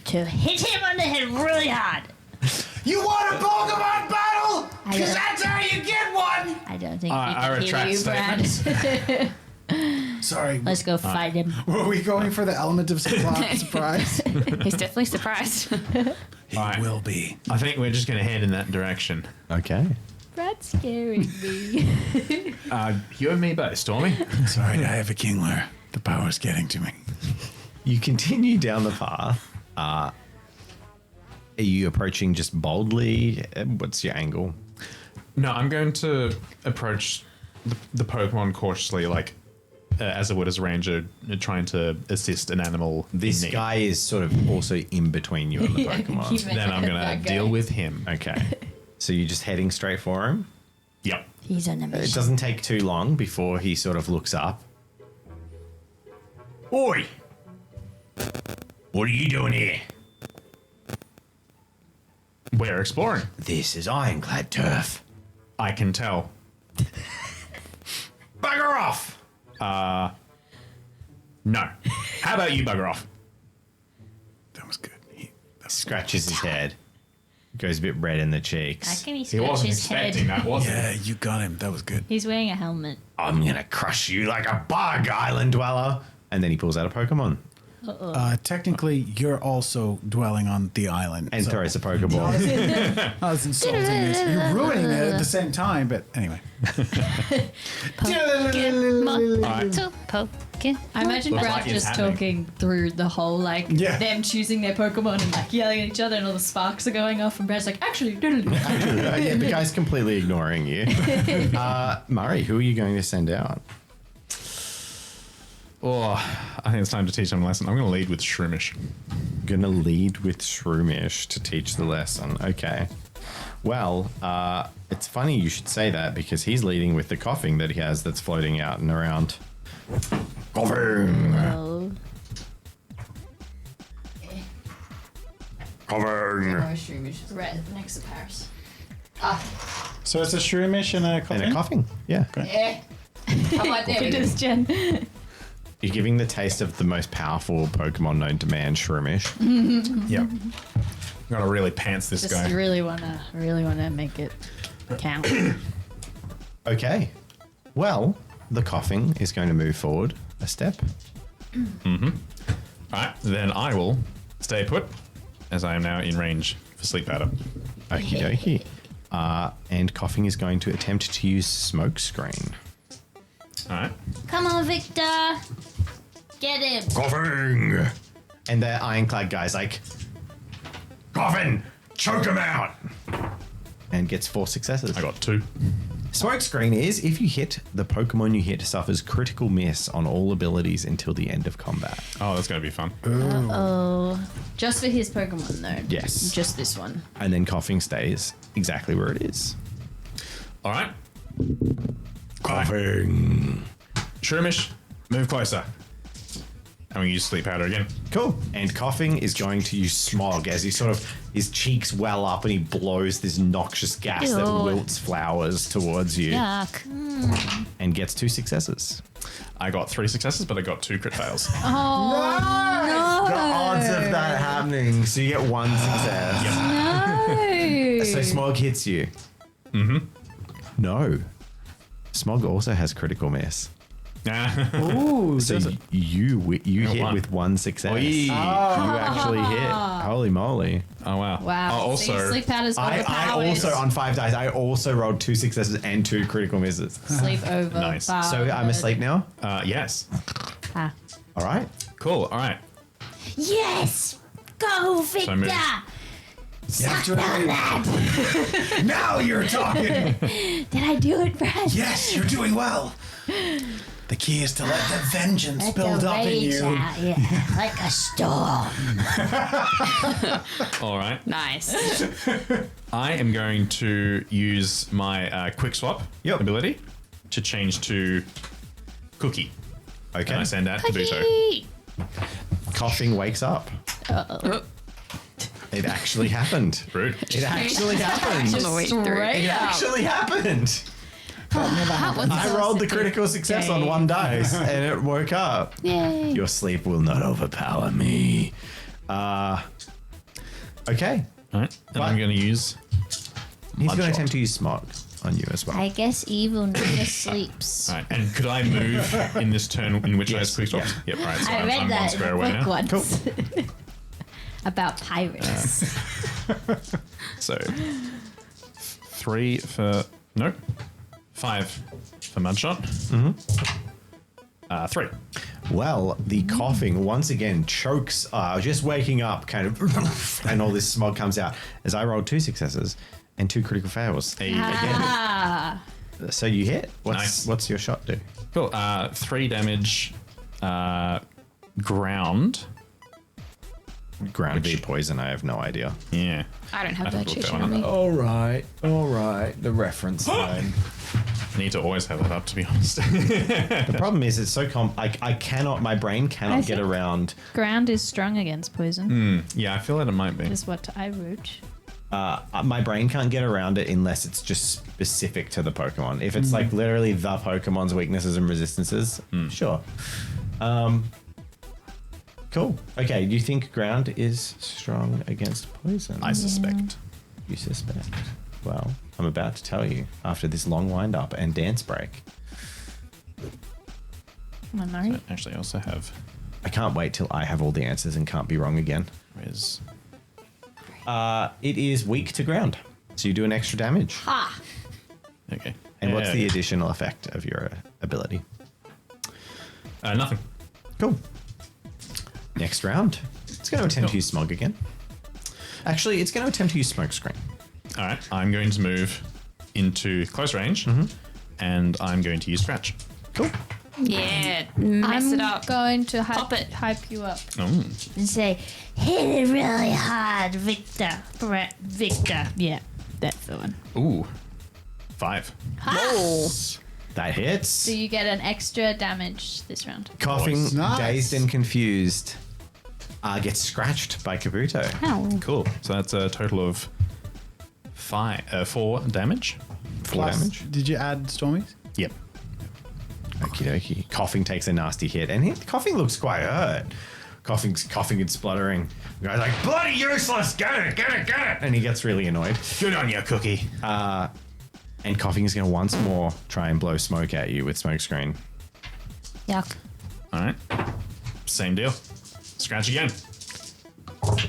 to hit him on the head really hard. You want a Pokemon battle? I Because don't- that's how you get one! I don't think I he can hear retract you, Brad. Sorry, Let's go fight him. were we going for the element of surprise? He's definitely surprised. Alright. Will be. I think we're just going to head in that direction. Okay. Brad's scaring me. You and me both, Stormy. Sorry, I have a Kingler. The power's getting to me. You continue down the path. Are you approaching just boldly? What's your angle? No, I'm going to approach the Pokemon cautiously, like as I would as a ranger, trying to assist an animal. This in need. guy is sort of also in between you and the Yeah, Pokemon. keep it. Then I'm going That to guy. deal with him. Okay. So you're just heading straight for him? Yep. He's on a It mission. doesn't take too long before he sort of looks up. Oi! What are you doing here? We're exploring. This is Ironclad turf. I can tell. Bugger off! No. How about you bugger off? That was good. Scratches his head. Goes a bit red in the How cheeks. can he He scratch wasn't his expecting head? that, was he? Yeah, you got him. That was good. He's wearing a helmet. I'm gonna crush you like a bug, island dweller. And then he pulls out a Pokemon Technically, you're also dwelling on the island. and so throws a Pokeball. I was insulting this. You're ruining it at the same time, but anyway. Pokemon Alright. to Pokemon. Okay. I imagine Looks Brad like it's just happening. talking through the whole, like, Yeah. them choosing their Pokemon and, like, yelling at each other and all the sparks are going off and Brad's like, actually, Yeah, the guy's completely ignoring you. Murray, who are you going to send out? Oh, I think it's time to teach them a lesson. I'm going to lead with Shroomish. Gonna lead with Shroomish to teach the lesson. Okay. Well, it's funny you should say that because he's leading with the coughing that he has that's floating out and around. Coughing! Oh. Coughing! Red next to Paris. So it's a shroomish and a And coffin? a coughing, yeah. How about there it is, Jen? You're giving the taste of the most powerful Pokemon known to man, Shroomish. Yep. Gotta really pants this Just guy. really wanna make it count. Okay. Well, the coughing is going to move forward a step. Alright, then I will stay put, as I am now in range for sleep powder. Okie dokie. And coughing is going to attempt to use smoke screen. Alright. Come on, Victor. Get him. Coughing! And the ironclad guy's like, Coughing! Choke him out! And gets 4 successes. I got 2. Smoke screen is if you hit, the Pokemon you hit suffers critical miss on all abilities until the end of combat. Oh, that's gonna be fun. Oh. Just for his Pokemon, though. Yes. Just this one. And then coughing stays exactly where it is. Alright. Coughing. Shroomish, move closer. And we use sleep powder again. Cool. And coughing is going to use smog as he sort of, his cheeks well up and he blows this noxious gas that Ew. wilts flowers towards you Yuck. and gets 2 successes. I got 3 successes, but I got 2 crit fails. The odds of that happening. So you get 1 success. No. So smog hits you. Mm-hmm. No. Smog also has critical miss. Ooh, So does it? you hit 1. with 1 success. Oi. You actually hit. Holy moly. Oh, wow. Wow. Oh, See, also, sleep powder's I overpowered. also, on 5 dice, I also rolled 2 successes and 2 critical misses. Sleep over. Nice. So I'm asleep now? yes. Ah. All right. Cool. All right. Yes. Go, Victor. move. Suck the land. Now you're talking! Did I do it, Brad? Yes, you're doing well. The key is to let the vengeance Let build the up in rage you. out, yeah, like a storm. All right. Nice. I am going to use my quick swap ability to change to Cookie. Okay. And I send that to Buto. Cookie. Coughing wakes up. It actually happened. Rude. It actually happened. On the way through. Straight It up. actually happened. I rolled the critical success on 1 dice and it woke up. Yay. Your sleep will not overpower me. Okay. All right. And I'm going to use. He's going to Mudshot. attempt to use smog on you as well. I guess evil never sleeps. All right. And could I move in this turn in which I Yes. have quick swaps? Yep. All right. So I I'm read one that in square a away book now. once. About pirates. So 3 for. No. 5 for Mudshot. Mm-hmm. 3. Well, the coughing once again chokes, just waking up, kind of, and all this smog comes out. As I rolled 2 successes and 2 critical fails. Again. So you hit. Nice. What's your shot do? Cool. 3 damage. Ground. Ground v poison. I have no idea. Yeah. I don't have I that don't shit look on that me. All right. The reference line. Need to always have that up, to be honest. The problem is, it's so I cannot. My brain cannot get think- around. Ground is strong against poison. Yeah, I feel that it might be. Is what I wrote. My brain can't get around it unless it's just specific to the Pokemon. If it's like literally the Pokemon's weaknesses and resistances, sure. Cool. Okay. Do you think ground is strong against poison? I suspect. You suspect. Well, I'm about to tell you after this long wind up and dance break. Come on, Murray. Actually, I also have. I can't wait till I have all the answers and can't be wrong again. Where's. It is weak to ground, so you do an extra damage. Ha! Okay. And what's Yeah. the additional effect of your ability? Nothing. Cool. Next round. It's going to attempt to use smog again. Actually, it's going to attempt to use smoke screen. All right, I'm going to move into close range, and I'm going to use scratch. Cool. Yeah, mess I'm it up. going to Pop it. hype you up. Oh, And say, hit it really hard, Victor. Victor. Yeah, that's the one. ooh, 5. Oh, That hits. So you get an extra damage this round. Coughing, Nice. dazed and confused, gets scratched by Kabuto. Cool. So that's a total of 4 damage. 4 Plus, damage. did you add Stormies? Yep. Okie dokie. Coughing takes a nasty hit, and Coughing looks quite hurt. Coughing's coughing and spluttering. The guy's like, bloody useless! Get it! And he gets really annoyed. Good on you, Cookie. And Coughing is going to once more try and blow smoke at you with smoke screen. Yuck. All right. Same deal. Scratch again.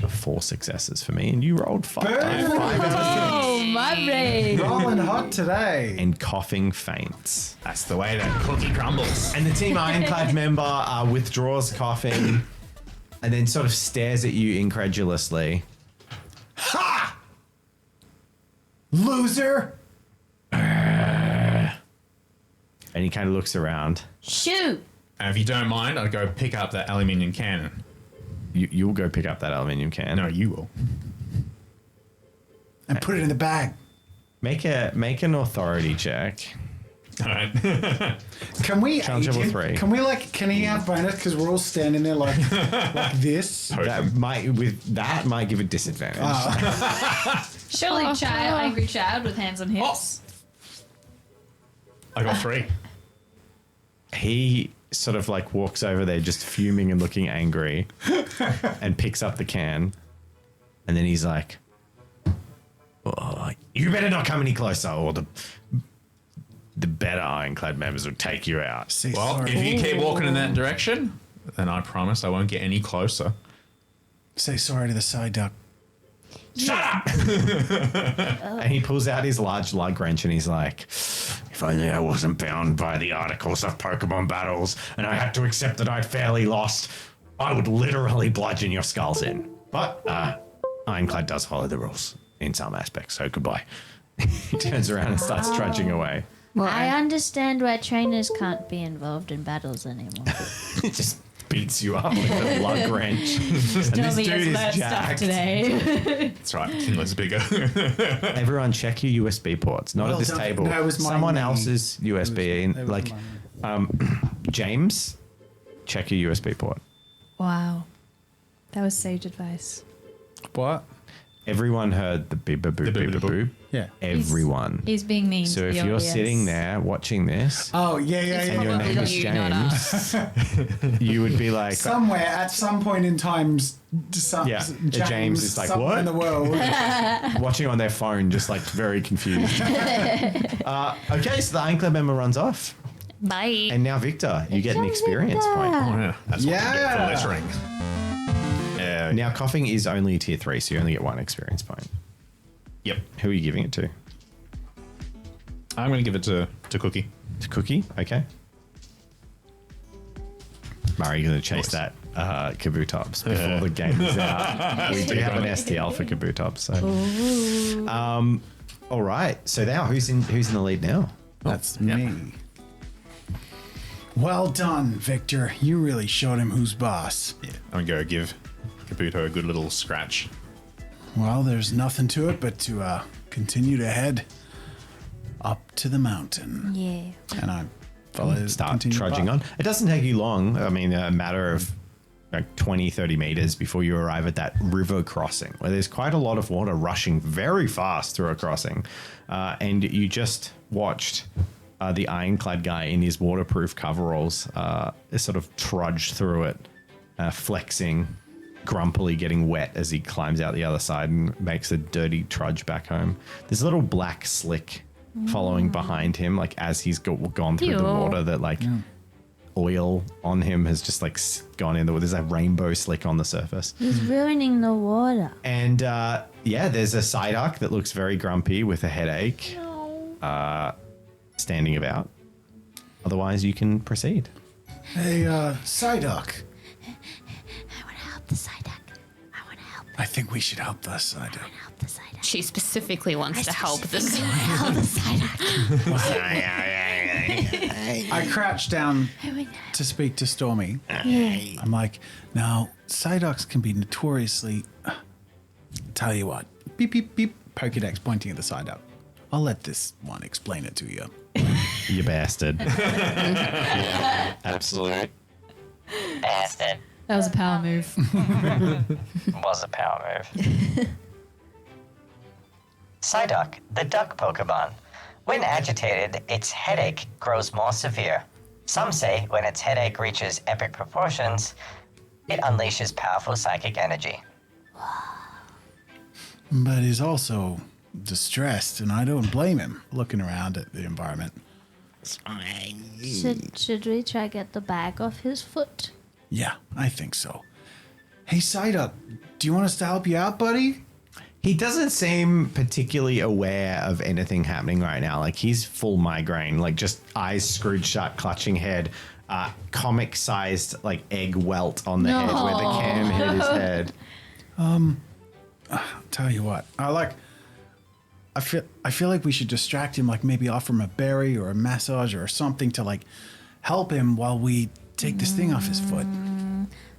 4 successes for me, and you rolled 5. Boom. 5 out of 6. Oh, my brain. Rolling hot today. And Coughing faints. That's the way that cookie crumbles. And the Team Ironclad member withdraws Coughing and then sort of stares at you incredulously. Ha! Loser. And he kind of looks around. Shoot. And if you don't mind, I'll go pick up that aluminium cannon. You'll go pick up that aluminium can. No, you will. And put it in the bag. Make an authority check. All right. Can we Challenge age level him? 3. Can he have bonus because we're all standing there like this? That might give a disadvantage. Surely, angry child with hands on hips. I got 3. He sort of like walks over there just fuming and looking angry and picks up the can, and then he's like, oh, you better not come any closer or the better Ironclad members will take you out. Say Well, sorry. if you keep walking in that direction, then I promise I won't get any closer. Say sorry to the side duck. Shut up! And he pulls out his large lug wrench and he's like, if only I wasn't bound by the articles of Pokemon battles and I had to accept that I'd fairly lost, I would literally bludgeon your skulls in. But Ironclad does follow the rules in some aspects, so goodbye. He turns around and starts trudging away. well, I understand why trainers can't be involved in battles anymore. He just beats you up with a lug wrench. And this Dobby dude has is learned stuff jacked. today. That's right, Kinglet's bigger. Everyone check your USB ports, not Well at this done. table. No, it was my Someone knee. else's USB. It was Like, mine. James, check your USB port. Wow. That was sage advice. What? Everyone heard the beep boop beep boop boop. Yeah. Everyone. He's being mean. So to if the you're audience. sitting there watching this Oh, yeah. and your Probably name is you, not James, you would be like, Somewhere at some point in time, James is like, somewhere what? in the world. watching on their phone, just like very confused. Okay, so the Ironclad member runs off. bye. And now, Victor, you get an experience point. Oh, yeah. That's what you get Yeah. for littering. Yeah. Now, Coughing is only tier 3, so you only get 1 experience point. Yep. Who are you giving it to? I'm going to give it to Cookie. To Cookie? Okay. Murray, you're going to chase that Kabutops before the game is out. We do have an STL for Kabutops. So. All right. So now, who's in the lead now? That's yeah. me. Well done, Victor. You really showed him who's boss. Yeah. I'm going to go give Kabuto a good little scratch. Well, there's nothing to it but to continue to head up to the mountain. Yeah. And I follow. Start continue trudging up. on. It doesn't take you long. I mean, a matter of like 20, 30 meters before you arrive at that river crossing where there's quite a lot of water rushing very fast through a crossing. And you just watched the Ironclad guy in his waterproof coveralls sort of trudge through it, flexing, grumpily getting wet as he climbs out the other side and makes a dirty trudge back home. There's a little black slick following behind him, like as he's gone through the Ew. water, that like oil on him has just like gone in. There's a rainbow slick on the surface. He's ruining the water. And yeah, there's a Psyduck that looks very grumpy with a headache standing about. Otherwise, you can proceed. Hey, Psyduck. I want to help the Psyduck. I want to help. I think we should help the Psyduck. Help the Psyduck. She specifically wants to help this. Help the Psyduck. I crouch down to speak to Stormy. I'm like, now, Psyducks can be notoriously... tell you what. Beep, beep, beep. Pokedex pointing at the Psyduck. I'll let this one explain it to you. You bastard. Absolute bastard. That was a power move. Was a power move. Psyduck, the duck Pokemon. When agitated, its headache grows more severe. Some say when its headache reaches epic proportions, it unleashes powerful psychic energy. But he's also distressed, and I don't blame him, looking around at the environment. Should we try get the bag off his foot? Yeah, I think so. Hey, Psyduck, do you want us to help you out, buddy? He doesn't seem particularly aware of anything happening right now. Like, he's full migraine, like just eyes screwed shut, clutching head, comic-sized like egg welt on the head where the cam hit his head. Tell you what, I feel like we should distract him, like maybe offer him a berry or a massage or something to like help him while we take this thing off his foot.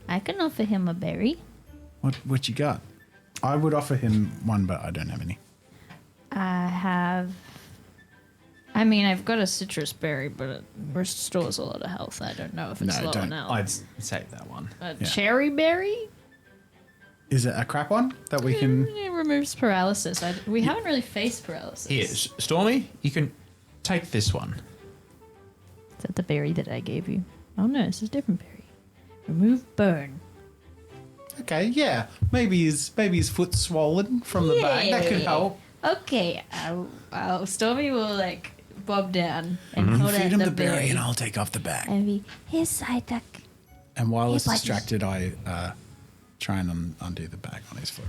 I can offer him a berry. What you got? I would offer him one, but I don't have any. I've got a citrus berry, but it restores a lot of health. I don't know if it's low don't. now. I'd save that one. A cherry berry? Is it a crap one that we can? It removes paralysis. We haven't really faced paralysis. Here, Stormy, you can take this one. Is that the berry that I gave you? Oh no, it's a different berry. Remove burn. Okay, yeah. Maybe his foot's swollen from the bag. That could help. Okay, Stormy will like bob down and hold Feed out him the the berry, berry. and I'll take off the bag. Maybe his Psyduck. And while it's Hey, buddy. distracted, I try and undo the bag on his foot.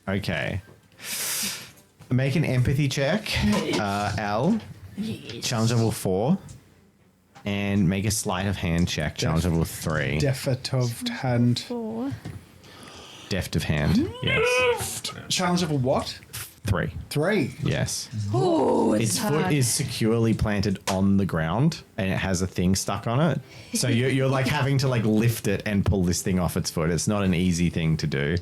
Okay. Make an empathy check, Al. Challenge level 4. And make a sleight of hand check, challenge level 3. Defetoved hand. Deft of hand, yes. Challenge level what? 3, 3. yes. Ooh, Its foot is securely planted on the ground and it has a thing stuck on it. So you're like having to like lift it and pull this thing off its foot. It's not an easy thing to do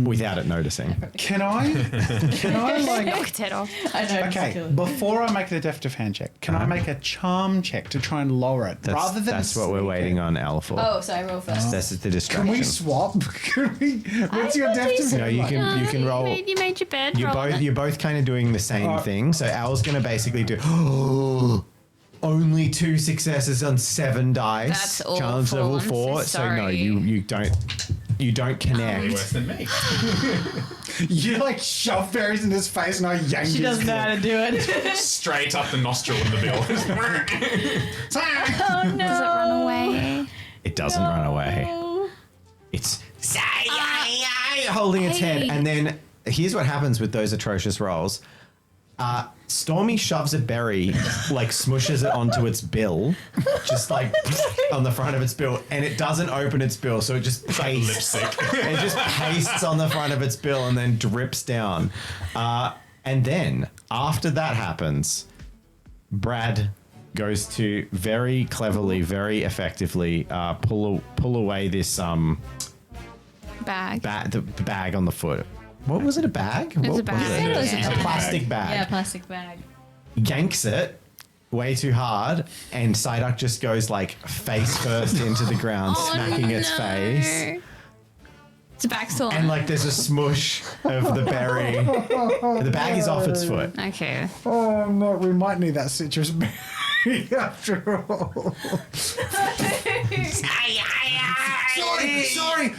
without it noticing. Can I like? Knock its head off. I know. Okay, before I make the deft of hand check, can I make a charm check to try and lower it rather than? That's what we're waiting on Al for. Oh, sorry, roll first. That's the Can distraction. we swap? Can we? What's your deft of hand? No, you can roll. You made your bed. You're both kind of doing the same thing. So Al's going to basically do only 2 successes on 7 dice. That's awful. Challenge level I'm so 4. no, sorry. you don't connect. Worse than me. You like shove berries in his face, and I yank. She doesn't know how to do it. Straight up the nostril in the bill. Oh no! Does it run away? It doesn't run away. It's holding its head, and then here's what happens with those atrocious rolls. Stormy shoves a berry, like smushes it onto its bill, just like on the front of its bill, and it doesn't open its bill, so it just pastes. It just pastes on the front of its bill and then drips down. And then after that happens, Brad goes to very cleverly, very effectively pull away this Bag. the bag on the foot. What was it? A bag? It's What a bag. was it? It was a It's a plastic bag. Yeah, plastic bag. Yanks it way too hard, and Psyduck just goes like face first into the ground, smacking its face. It's back still on. And like there's a smush of the berry. The bag is off its foot. Okay. Oh no, we might need that citrus berry after all.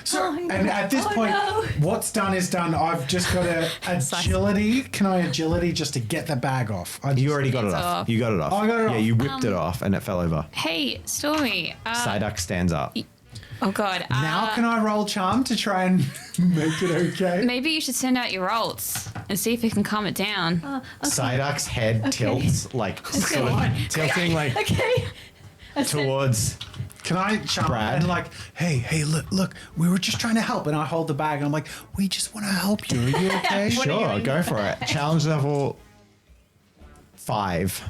Sorry. And at this point, what's done is done. I've just got a agility. Can I agility just to get the bag off? You already got it off. off. You got it off. Oh, I got it Yeah, off. you whipped it off and it fell over. Hey, Stormy. Psyduck stands up. Oh God. Now can I roll charm to try and make it okay? Maybe you should send out your rolls and see if you can calm it down. Psyduck's head tilts, like sort of tilting like Okay. towards. Can I jump Brad? and like, hey, look, we were just trying to help, and I hold the bag, and I'm like, we just want to help you. Are you okay? Sure, go for it. Challenge level 5.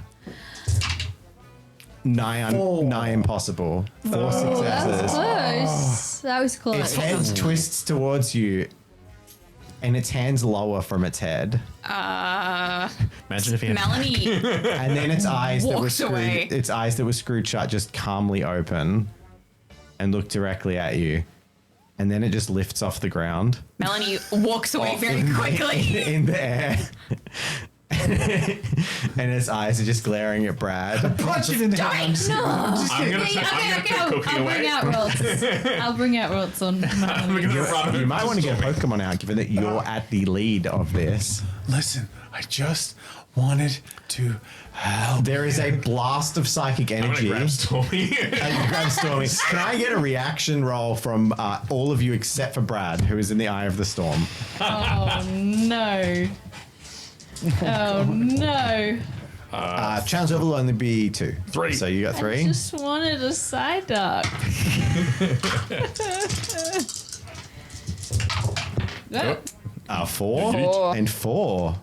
Nigh impossible. 4 successes. Close. That was close. Its head twists towards you, and its hands lower from its head, Imagine if he had Melanie. and then its eyes Walks away. that were screwed shut just calmly open, and look directly at you, and then it just lifts off the ground Melanie walks away very quickly. in the air. And its eyes are just glaring at Brad. Punch it in the hand. I'm gonna throw Cookie I'll away. bring out Rolts. I'll bring out Rolts on. I'm gonna run You might want to get a Stormy. Pokemon out, given that you're at the lead of this. Listen, I just wanted to help. There is a blast of psychic I'm gonna energy. grab Stormy. You grab Stormy. Can I get a reaction roll from all of you except for Brad, who is in the eye of the storm? Oh no. Oh no. Challenge level will only be 2. 3. So you got I 3. just wanted a side duck. Go. 4 Four. and 4.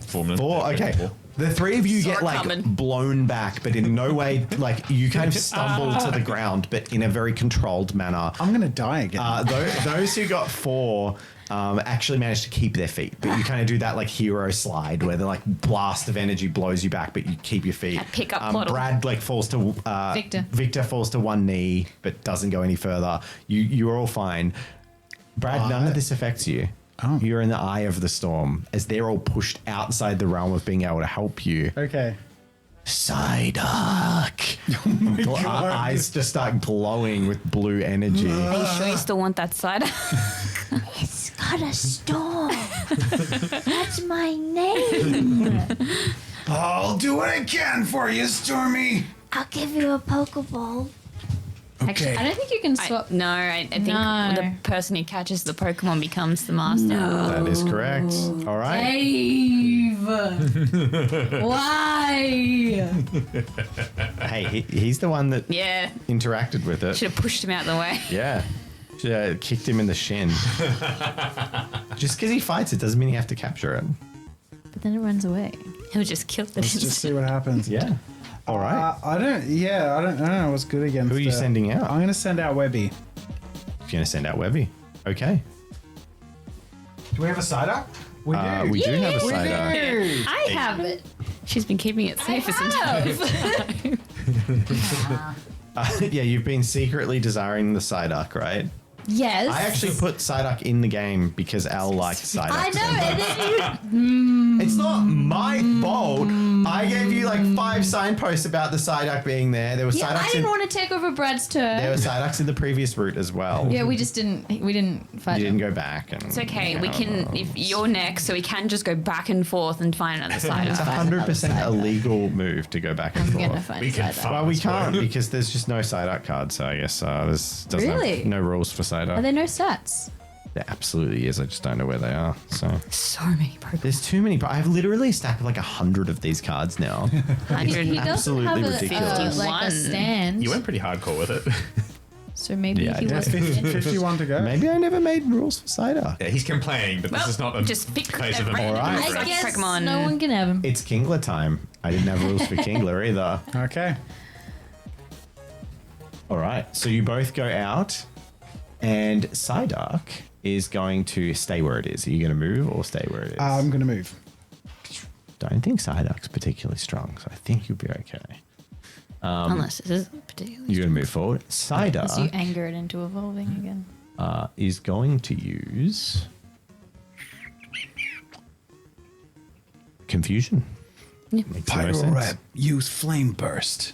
4 minutes. 4. Okay. The 3 of you Saw get it like coming. blown back, but in no way like you kind of stumble to the ground, but in a very controlled manner. I'm gonna die again. Those who got 4 actually managed to keep their feet, but you kind of do that like hero slide where the like blast of energy blows you back, but you keep your feet. That pickup model. Brad like falls to Victor. Victor falls to one knee, but doesn't go any further. You're all fine. Brad, none of this affects you. Oh. You're in the eye of the storm as they're all pushed outside the realm of being able to help you. Okay. Psyduck. Our eyes just start glowing with blue energy. Are you sure you still want that cider? It's got a storm. That's my name. I'll do what I can for you, Stormy. I'll give you a Pokeball. Actually, I don't think you can swap. I think No. the person who catches the Pokemon becomes the master. That is correct. All right. Dave! Why? Hey, he's the one that Yeah. interacted with it. Should have pushed him out of the way. Yeah. Kicked him in the shin. Just because he fights it doesn't mean you have to capture it. But then it runs away. He'll just kill the Let's just see what happens. Yeah. All right. I don't know what's good against. Who are you sending out? I'm gonna send out Webby. You're going to send out Webby. Okay. Do we have a cider? We do. We do have a cider. I have it. She's been keeping it safe this entire time. Yeah, you've been secretly desiring the Psyduck, right? Yes. I actually put Psyduck in the game because Al liked Psyduck. I know, and then you. It's not my fault. I gave you like 5 signposts about the Psyduck being there. There were Yeah, I Psyducks didn't want to take over Brad's turn. there were Psyducks in the previous route as well. Yeah, we just didn't. We didn't fight. You didn't him. go back. And, It's okay. We can, if you're next, so we can just go back and forth and find another cider. It's a 100% a legal move to go back and I'm gonna forth. find We can Psyduck. find- Well, we can't because there's just no Psyduck cards, so I guess there's doesn't Really? have no rules for Are Psyduck. there no stats? There absolutely is. I just don't know where they are. So So many Pokemon. there's too many. But I have literally a stack of like 100 of these cards now. He doesn't absolutely have ridiculous. like a 51. stand. You went pretty hardcore with it. So maybe Yeah, I he did. wasn't. 51 to go. Maybe I never made rules for Cider. Yeah, he's complaining, but this Well, is not a just pick case of a him. random All right. I guess Pokemon. no one can have him. It's Kingler time. I didn't have rules for Kingler either. Okay. All right. So you both go out, and Psyduck is going to stay where it is. Are you going to move or stay where it is? I'm going to move. Don't think Psyduck's particularly strong, so I think you'll be okay. Unless this is particularly. You're going to move forward. Unless you Psyduck anger it into evolving again. is going to use Confusion. Yeah. Makes the most Pyro sense. Rep, use Flame Burst.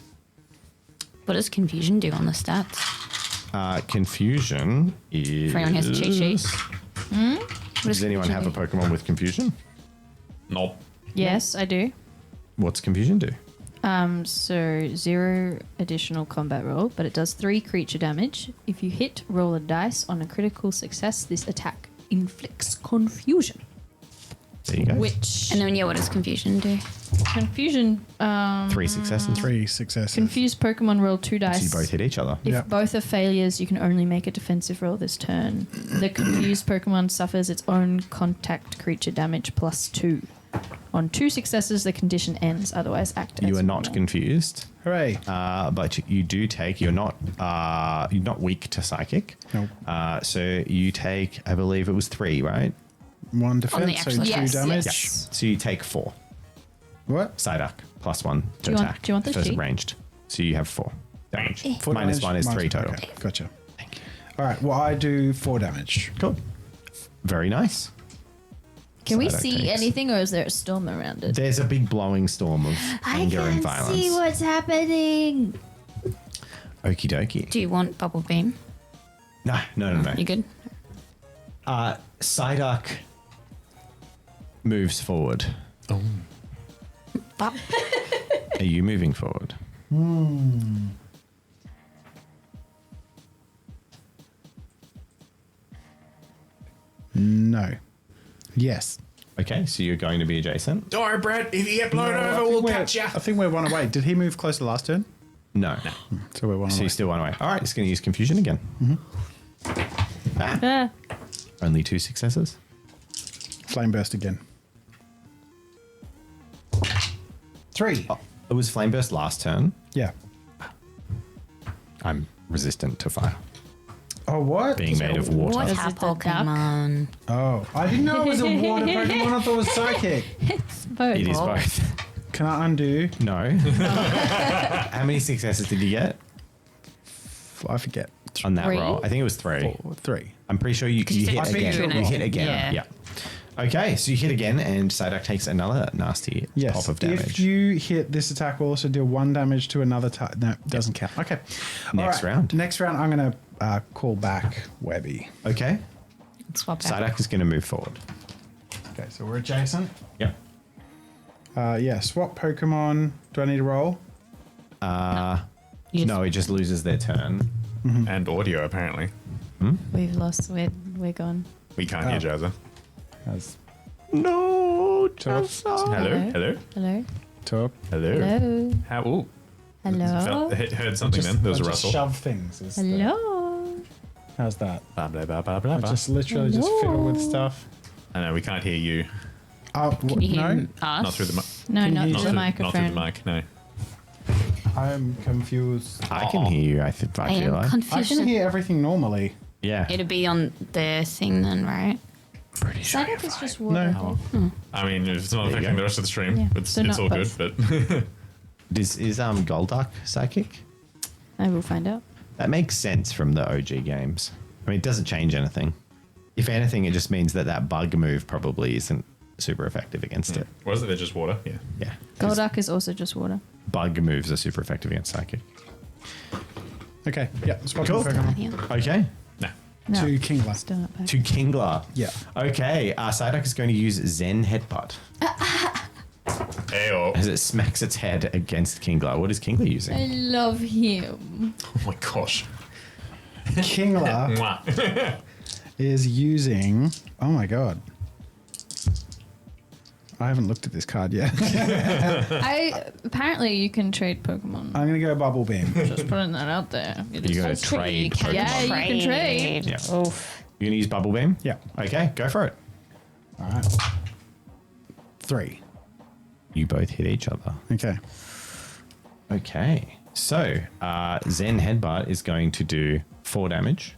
What does confusion do on the stats? Confusion is. If anyone has a cheat sheet. Does anyone have a Pokemon with Confusion? Nope. Yes, I do. What's Confusion do? So 0 additional combat roll, but it does 3 creature damage. If you hit, roll a dice. On a critical success, this attack inflicts confusion. There you go. Which And then, yeah, what does confusion do? Confusion. 3 successes. 3 successes. Confused Pokemon roll 2 dice. So you both hit each other. If Yep. both are failures, you can only make a defensive roll this turn. The confused Pokemon suffers its own contact creature damage +2. On 2 successes, the condition ends. Otherwise, act as You are not normal. confused, Hooray. but you do take. You're not weak to psychic. Nope. So you take, I believe it was 3, right? 1 defense, so actual- 2 Yes, damage. yes. So you take 4. What? Psyduck +1 to you want- attack. do you want the versus sheet? ranged. So you have 4 damage. Four Minus damage? 1 is 3 total. Okay, gotcha. Thank you. All right, well, I do 4 damage. Cool. Very nice. Can we Psyduck see takes. anything, or is there a storm around it? There's a big blowing storm of I anger and can violence. see what's happening. Okie dokie. Do you want bubble beam? No. You good? Psyduck moves forward. Bop. Are you moving forward? No. Yes. Okay, so you're going to be adjacent? Don't worry, Brad. If you get blown No, I over, think we'll we're- catch you. I think we're 1 away. Did he move closer last turn? No. So we're 1 So away. you still 1 away. All right, it's going to use confusion again. Ah, Only 2 successes. Flame burst again. 3. Oh, it was flame burst last turn. Yeah. I'm resistant to fire, Oh, what? being made of water. Water Is it a duck? Pokemon. Oh, I didn't know it was a water Pokemon. I thought it was psychic. both. It is both. Can I undo? No. How many successes did you get I forget. on that 3? roll? I think it was 3. 3. I'm pretty sure you you hit said again. two and You a hit half. again. Yeah. Okay, so you hit again, and Psyduck takes another nasty Yes. pop of damage. If you hit this attack, will also deal 1 damage to another type. No, it doesn't count. Okay. Next round. Next round, I'm going to call back Webby. Okay, Swap out. Psyduck is going to move forward. Okay, so we're adjacent. Yep. Yeah, swap Pokemon. Do I need to roll? Yes. No, it just loses their turn. And audio, apparently. We've lost. We're gone. We can't hear Jazza. As No, Talk. Hello? Hello? Hello. talk. Hello? Hello. How? Ooh. Hello. Heard something then. There was a just rustle. shove things. is the- Hello. how's that? Blah, blah, blah, blah, blah, I blah. just literally just fiddle with stuff. I know, we can't hear you. Oh, Can you hear no, us? Not through the mic. No, Can not you- through the Not through the microphone. mic, no. I'm confused. I can hear you. I I feel am like. I confused. can hear everything normally. Yeah. It'd be on their thing then, right? Pretty sure. Psyduck is just water. No. I mean, if it's not There you affecting go. the rest of the stream, Yeah, it's so not all both. good, but Is Golduck psychic? I will find out. That makes sense from the OG games. I mean, it doesn't change anything. If anything, it just means that bug move probably isn't super effective against it. was it? They're just water? Yeah. Yeah. Golduck is also just water. Bug moves are super effective against psychic. Okay, yeah, swap Cool. Pokemon. Yeah. Okay. No. No. To Kingler. Still not back. To Kingler. Yeah. Okay. Psyduck is going to use Zen Headbutt Ayo. as it smacks its head against Kingler. What is Kingler using? I love him. Oh my gosh. Kingler Mwah. is using. Oh my god. I haven't looked at this card yet. Apparently you can trade Pokemon. I'm gonna go Bubble Beam. Just putting that out there. You got to trade Pokemon. Yeah, you can trade. Yeah. Oof. You're going to use Bubble Beam? Yeah. Okay, go for it. All right. 3. You both hit each other. Okay. Okay. So, Zen Headbutt is going to do 4 damage.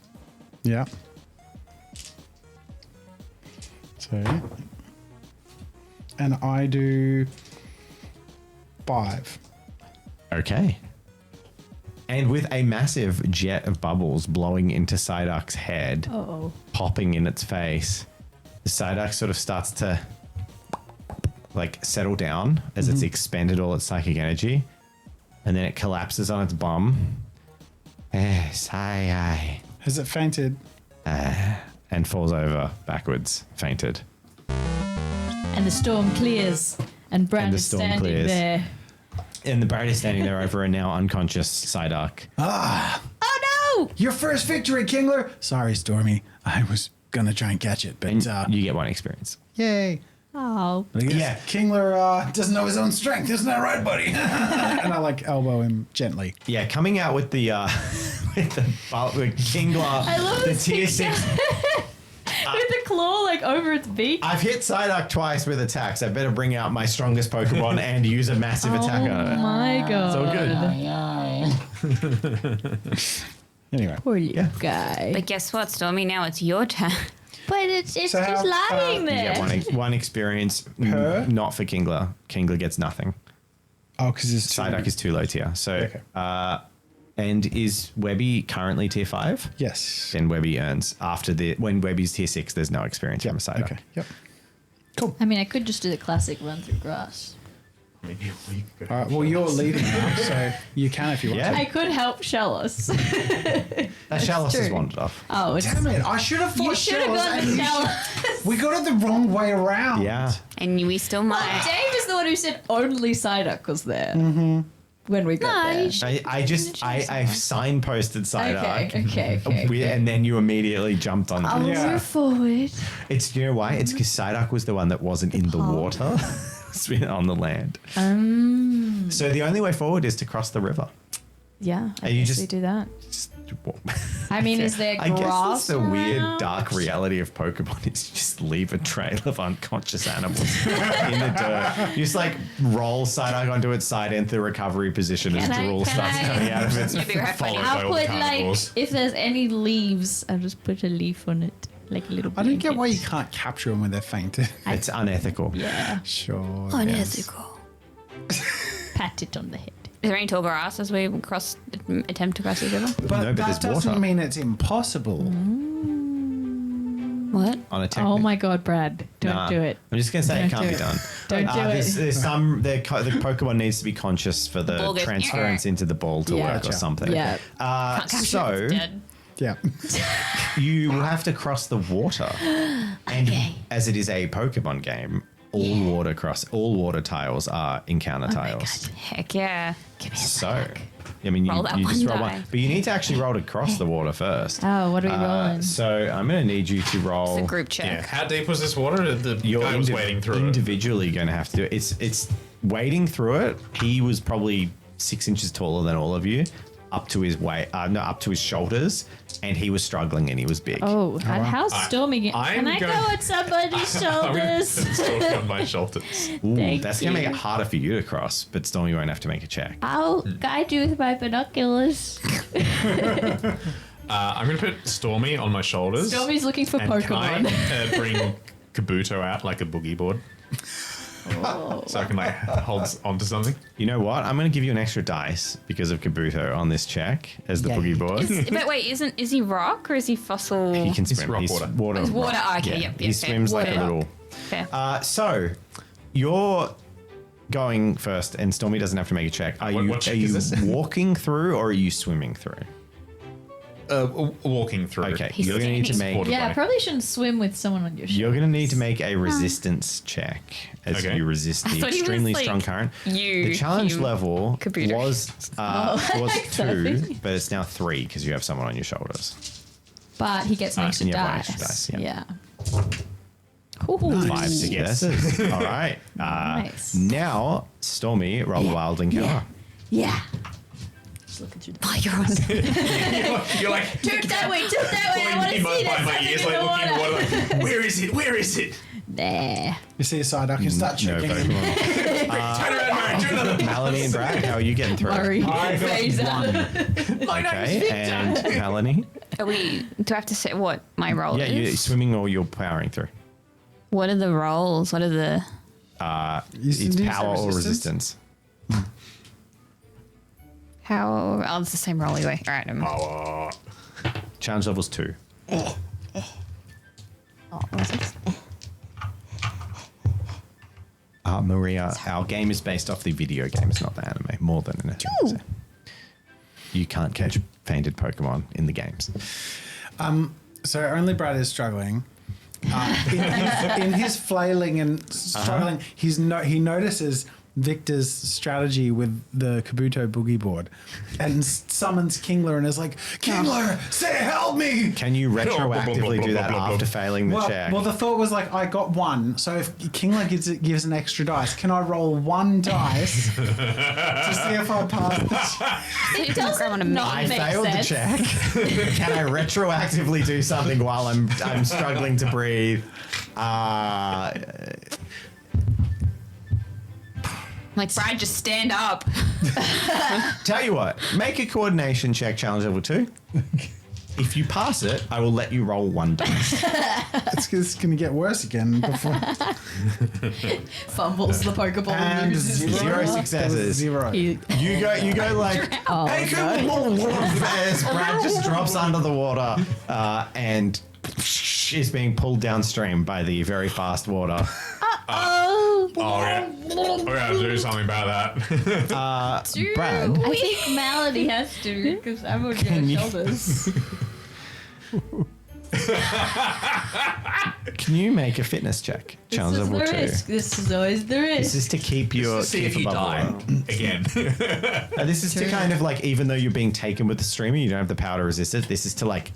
Yeah. So. And I do 5. Okay. And with a massive jet of bubbles blowing into Psyduck's head, Oh. popping in its face, the Psyduck sort of starts to like settle down as it's expended all its psychic energy. And then it collapses on its bum. Sigh. Has it fainted? And falls over backwards, fainted. And the storm clears. And Brand And the is storm standing clears. there. And the Brad is standing there over a now unconscious Psyduck. Oh no! Your first victory, Kingler! Sorry, Stormy. I was gonna try and catch it, but And you get 1 experience. yay. Oh. Yeah. Kingler doesn't know his own strength. Isn't that right, buddy? And I like elbow him gently. Yeah, coming out with the with Kingler, I love the this tier picture. 6. With the claw like over its beak. I've hit Psyduck twice with attacks. I better bring out my strongest Pokemon and use a massive attack on it. My God. It's all good. Anyway. Poor little guy. But guess what, Stormy? Now it's your turn. But it's So just how- lying You there. get one experience, Per? not for Kingler. Kingler gets nothing. Oh, because it's Psyduck is too low tier. So, Okay. and is Webby currently tier 5? Yes. Then Webby earns when Webby's tier 6. There's no experience from a Psyduck. Okay. Yep. Cool. I mean, I could just do the classic run through grass. I mean, we could All right. Well, you're leading now, so you can if you want. Yeah. I could help Shellos. That Shellos has true. wandered off. Oh, it's Damn it! I should have you thought should have Shellos gone and to you Shellos. should- We got it the wrong way around. Yeah. And we still Well, might. Dave is the one who said only Psyduck was there when we got there. I signposted Psyduck. Okay. And then you immediately jumped on I'll it. Yeah. move forward. It's, you know why? It's because Psyduck was the one that wasn't in the water. It's been on the land. So the only way forward is to cross the river. Yeah, I you guess just- we do that. Just walk. I mean, is there I guess grass that's the weird around? dark reality of Pokemon is you just leave a trail of unconscious animals in the dirt. You just like roll Psyduck onto its side, enter the recovery position as Can I- drool can starts I- coming out of its You'll be right back. Followed by I'll all the put like, carnivores. if there's any leaves, I'll just put a leaf on it, like a little I don't get blanket. why you can't capture them when they're fainted. It's unethical. Yeah, Sure. Unethical. pat it on the head. Is there any tall grass as we attempt to cross the river? But No, but that there's doesn't water. mean it's impossible. What? On a technique. Oh my God, Brad, don't Nah. do it. I'm just gonna say Don't it can't do be it. done. Don't do it. There's some the Pokemon needs to be conscious for the Ball goes, transference into the ball to Yeah. work or Gotcha. something. Yeah. Can't capture it, So it's dead. Yeah. you will have to cross the water, and as it is a Pokemon game, all water tiles are encounter tiles. Heck yeah. So, I mean, Roll you that just one roll die. one, but you need to actually roll to cross the water first. Oh, what are we rolling? So I'm going to need you to roll. It's a group check. Yeah. How deep was this water? The You're guy was wading through it. individually going to have to do it. It's wading through it. He was probably 6 inches taller than all of you, up to his up to his shoulders, and he was struggling and he was big. Oh, how's Stormy? I'm Can I going- go on somebody's shoulders? Sort on my shoulders. Ooh, thank that's going to make you. it harder for you to cross, but Stormy won't have to make a check. I'll guide you with my binoculars. I'm going to put Stormy on my shoulders. Stormy's looking for and Pokemon. Can I bring Kabuto out like a boogie board? So I can like hold onto something. You know what? I'm going to give you an extra dice because of Kabuto on this check as the Yay. boogie board. But wait, is he rock or is he fossil? He can He's swim. rock He's water. water. He's water. rock. Oh, okay, yep, He yep, fair. swims like a Water. little. Fair. So you're going first, and Stormy doesn't have to make a check. Are What you check is this? walking through or are you swimming through? Walking through. Okay, He's you're going to need to standing. make. Yeah, I probably shouldn't swim with someone on your You're shoulder. going to need to make a resistance check as Okay. you resist I the thought he was extremely like, strong current. you, The challenge you, level computer. was I was like 2, that. but it's now 3 because you have someone on your shoulders. But he gets an extra and you have one dice. extra dice, yeah. Ooh. 5 successes. All right. Nice. Now, Stormy, roll wild encounter. Yeah. Just looking through the. Oh, you're on. You're like Turn that way, turn that way. I want to pulling see me by that my something ears, in like the looking in the water. water. Like, where is it? Where is it? There. You see a Psyduck and start No checking. Pokemon. Turn around, Mary. Do another. Melanie and Brad, how are you getting through? Murray. I got Phase out. Okay, and Melanie? Are we? Do I have to say what my role Yeah, you're is? swimming or you're powering through. What are the roles? What are the? It's Did you say power or resistance. How? Oh, it's the same role anyway. All right. Oh, Challenge level's 2. Oh, was it? Maria, our game is based off the video game. It's not the anime, more than an anime. So you can't catch fainted Pokemon in the games. So only Brad is struggling. In his flailing and struggling, he notices Victor's strategy with the Kabuto boogie board and summons Kingler and is like, Kingler, say help me! Can you retroactively do that after failing the check? Well, the thought was like, I got one, so if Kingler gives an extra dice, can I roll one dice to see if I pass the check? It doesn't not I make failed sense. the check. Can I retroactively do something while I'm struggling to breathe? Like, Brad, just stand up. Tell you what, make a coordination check, challenge level 2. If you pass it, I will let you roll one dice. It's going to get worse again before. Fumbles the Pokeball. And Zero successes. Zero. You go like, hey, come on, as Brad just drops under the water and is being pulled downstream by the very fast water. Oh, yeah. We're going to have to do something about that. Brad, I think Melody has to because I'm on your shoulders. can you make a fitness check? Challenge This is level the 2. risk. This is always the risk. This is to keep your See keep if you above die water. again. This is to kind of like, even though you're being taken with the stream and you don't have the power to resist it, this is to like,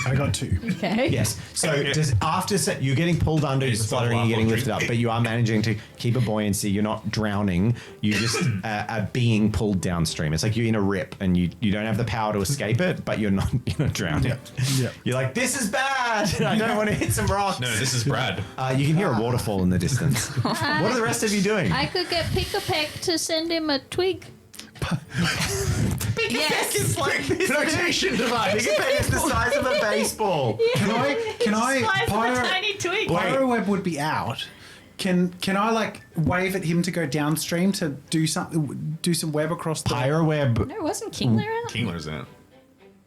I got 2. Okay. yes. So just after you're getting pulled under, you're It's spluttering, all you're getting up, lifted up, but you are managing to keep a buoyancy. You're not drowning. You just are being pulled downstream. It's like you're in a rip and you don't have the power to escape it, but you're not drowning. Yeah. You're like, this is bad. I don't want to hit some rocks. No, this is Brad. You can hear a waterfall in the distance. What are the rest of you doing? I could get Pick-a-Peck to send him a twig. Yes. It's like this Flotation device. Pick-a-peck is the size of a baseball. Can I tiny twig. Pyro Web would be out. Can I like wave at him to go downstream to do some web across the Pyroweb. No, wasn't Kingler out? Kingler's out.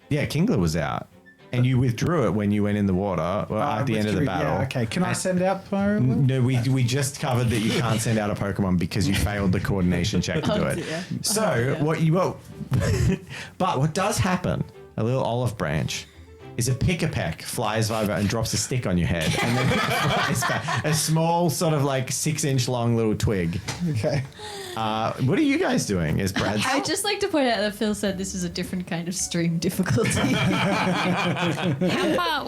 Yeah, Kingler was out. And you withdrew it when you went in the water at the end of the battle. Yeah, okay. Can I send out Pyro Web? No, we just covered that you can't send out a Pokemon because you failed the coordination check to do it. dear. So but what does happen, a little olive branch, is a Pick-a-Peck flies over and drops a stick on your head and then flies back. A small sort of like 6-inch long little twig. Okay. What are you guys doing? Is Brad? I'd just like to point out that Phil said this is a different kind of stream difficulty. How far?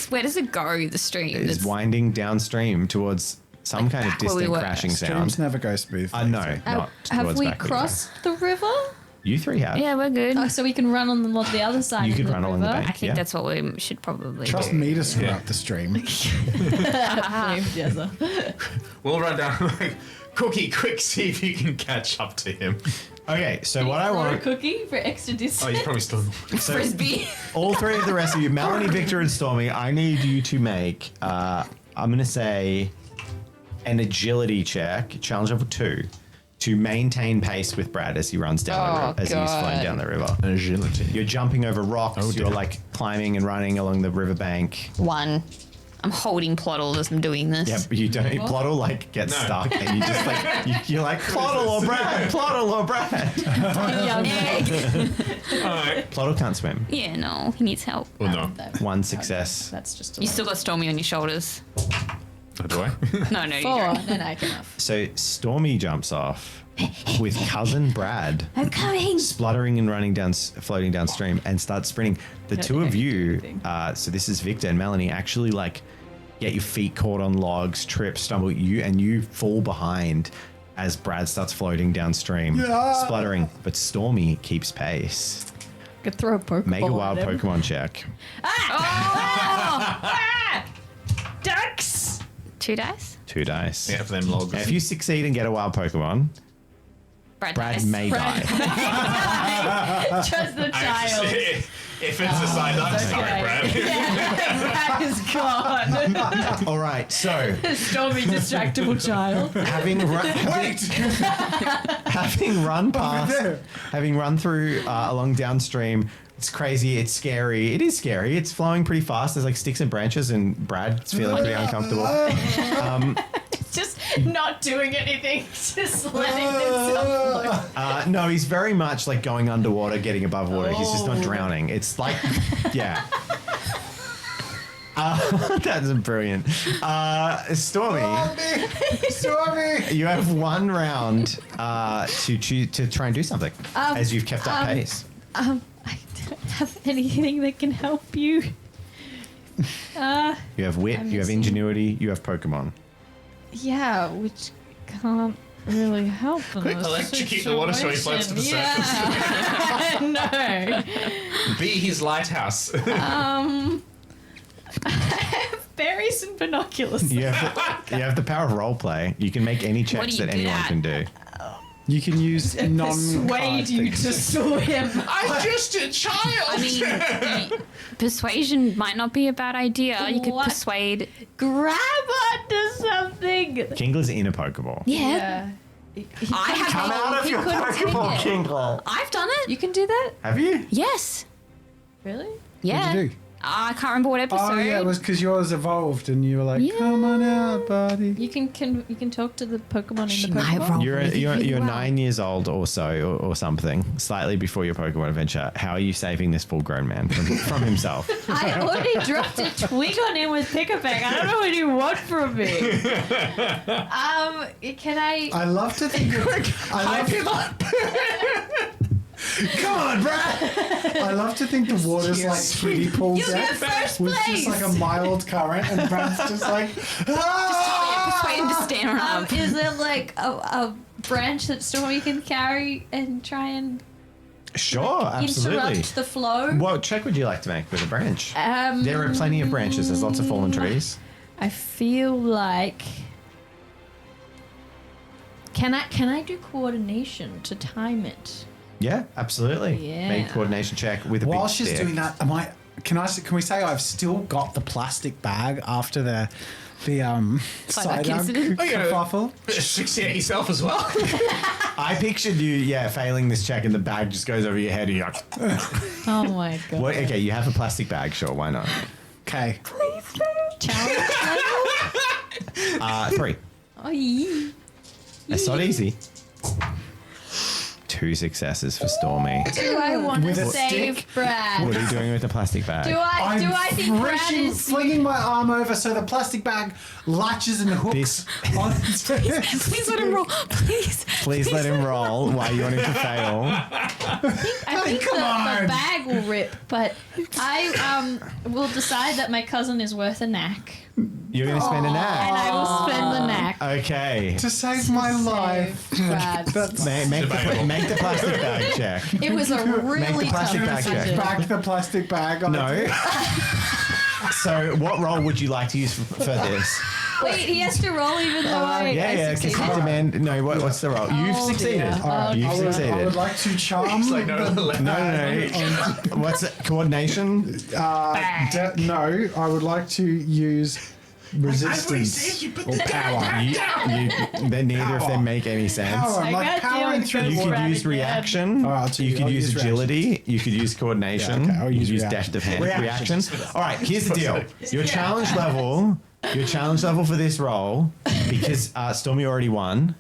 Where does it go, the stream? Is winding downstream towards some Like kind of back where we distant were. crashing Streams sound. never go smooth. No, not Have towards we back where you crossed the river? go. You three have. Yeah, we're good. Oh, so we can run on the other side You of could the run river? along the bank. I think yeah. that's what we should probably Trust do. me to screw Yeah. up the stream. Yes, We'll run down like, Cookie, quick, see if you can catch up to him. Okay, so what I Throw a want, cookie for extra Oh, distance. he's probably still. Frisbee. all three of the rest of you, Melanie, Victor, and Stormy, I need you to make, I'm going to say, an agility check, challenge level 2, to maintain pace with Brad as he runs down the river, as he's flowing down the river. Agility. You're jumping over rocks, Oh, you're dear. like climbing and running along the riverbank. 1. I'm holding Ploddle as I'm doing this. Yeah, but you don't. Ploddle like gets No. stuck, and you just like you're like Ploddle or Brad, Ploddle or Brad. Alright. Ploddle can't swim. Yeah, no, he needs help. Well, no. One success. That's just a You still got Stormy on your shoulders. Oh, do I? No, you 4. don't. Then I can off. So Stormy jumps off with cousin Brad I'm coming. spluttering and running down, floating downstream, and starts sprinting. The two of you, so this is Victor and Melanie, actually like get your feet caught on logs, trip, stumble, and you fall behind as Brad starts floating downstream, spluttering. But Stormy keeps pace. Could throw a Pokeball. Make a wild at him. Pokemon check. Ducks. 2 dice. 2 dice. Yeah, for them logs. If you succeed and get a wild Pokemon, Brad Brad dice. may die. Just the child. If it's a side, I'm sorry, Brad. Brad is gone. All right, so Stormy distractible child. having run through along downstream, it's crazy, it's scary, it is scary, it's flowing pretty fast, there's like sticks and branches, and Brad's feeling pretty uncomfortable. Just not doing anything. Just letting himself float. No, he's very much like going underwater, getting above water. He's just not drowning. It's like, yeah. That's brilliant. Stormy, Stormy. you have 1 round to choose to try and do something as you've kept up pace. I don't have anything that can help you. You have wit, you have missing- ingenuity, you have Pokemon. Yeah, which can't really help in Quick, this electrocute the water so he floats to the surface. Yeah. Be his lighthouse. No. I have berries and binoculars. You have the power of roleplay. You can make any are checks you that good anyone at? can do. You can use Persuade you to swim. I'm just a child. I mean, persuasion might not be a bad idea. You could What? persuade. Grab onto something. Kingler's in a Pokeball. Yeah. I have. Come out of your Pokeball, Kingler. I've done it. You can do that? Have you? Yes. Really? Yeah. What'd you do? I can't remember what episode. Oh yeah, it was because yours evolved, and you were like, Yeah. "Come on out, buddy." You can talk to the Pokemon She in the might Pokemon. roll. You're Wow. 9 years old or so, or something, slightly before your Pokemon adventure. How are you saving this full-grown man from himself? I already dropped a twig on him with Pick-a-Peck. I don't know what you want from me. Can I? I love to think. Hype him up. Come on, Brad. I love to think the water's like kiddie pool You get depth first with place. just like a mild current, and Brad's just like, "Ah!" Persuade him to stand up. Is there like a branch that Stormy can carry and try and Sure, absolutely. interrupt the flow? What check would you like to make with a branch? There are plenty of branches. There's lots of fallen trees. I feel like. Can I do coordination to time it? Yeah, absolutely. Yeah. Make a coordination check with a While big she's stick. doing that, can we say I've still got the plastic bag after the cider incident? Oh, yeah. kerfuffle? Succeed yourself as well. I pictured you, failing this check, and the bag just goes over your head. And you're like, Oh my god. what? Okay, you have a plastic bag. Sure, why not? Okay. Challenge level? 3. Oh, yeah. That's not easy. 2 successes for Stormy. Do I want With to a save stick? Brad? What are you doing with the plastic bag? Do I think Brad is? flinging my arm over so the plastic bag latches and hooks This- onto Please let him roll. Please. Please let him roll. Why you want him to fail? I think come the on. bag will rip, but I will decide that my cousin is worth a knack, You're going to spend a and knack. I will spend the knack. Okay. to save my life. Save Brad. That's Make the plastic bag check. It was a really tough plastic bag check. decision. back the plastic bag. On No. So, what role would you like to use for this? Wait, he has to roll even though I Yeah, because succeeded. you demand. No, what's the role? You've Oh, succeeded. dear. Oh, You've I would succeeded. like to charm. It's like no. No. What's it? Coordination? No, I would like to use resistance said you put or the power. Then neither of them make any sense. Power. I'm I like got you powering on through the You water. could use reaction. All right, I'll You could I'll use agility. You could use coordination. Yeah, okay, I'll you use could use reaction. deft of hand. Reaction. Reaction. All right, here's the deal. Your challenge level. Your challenge level for this role, because Stormy already won.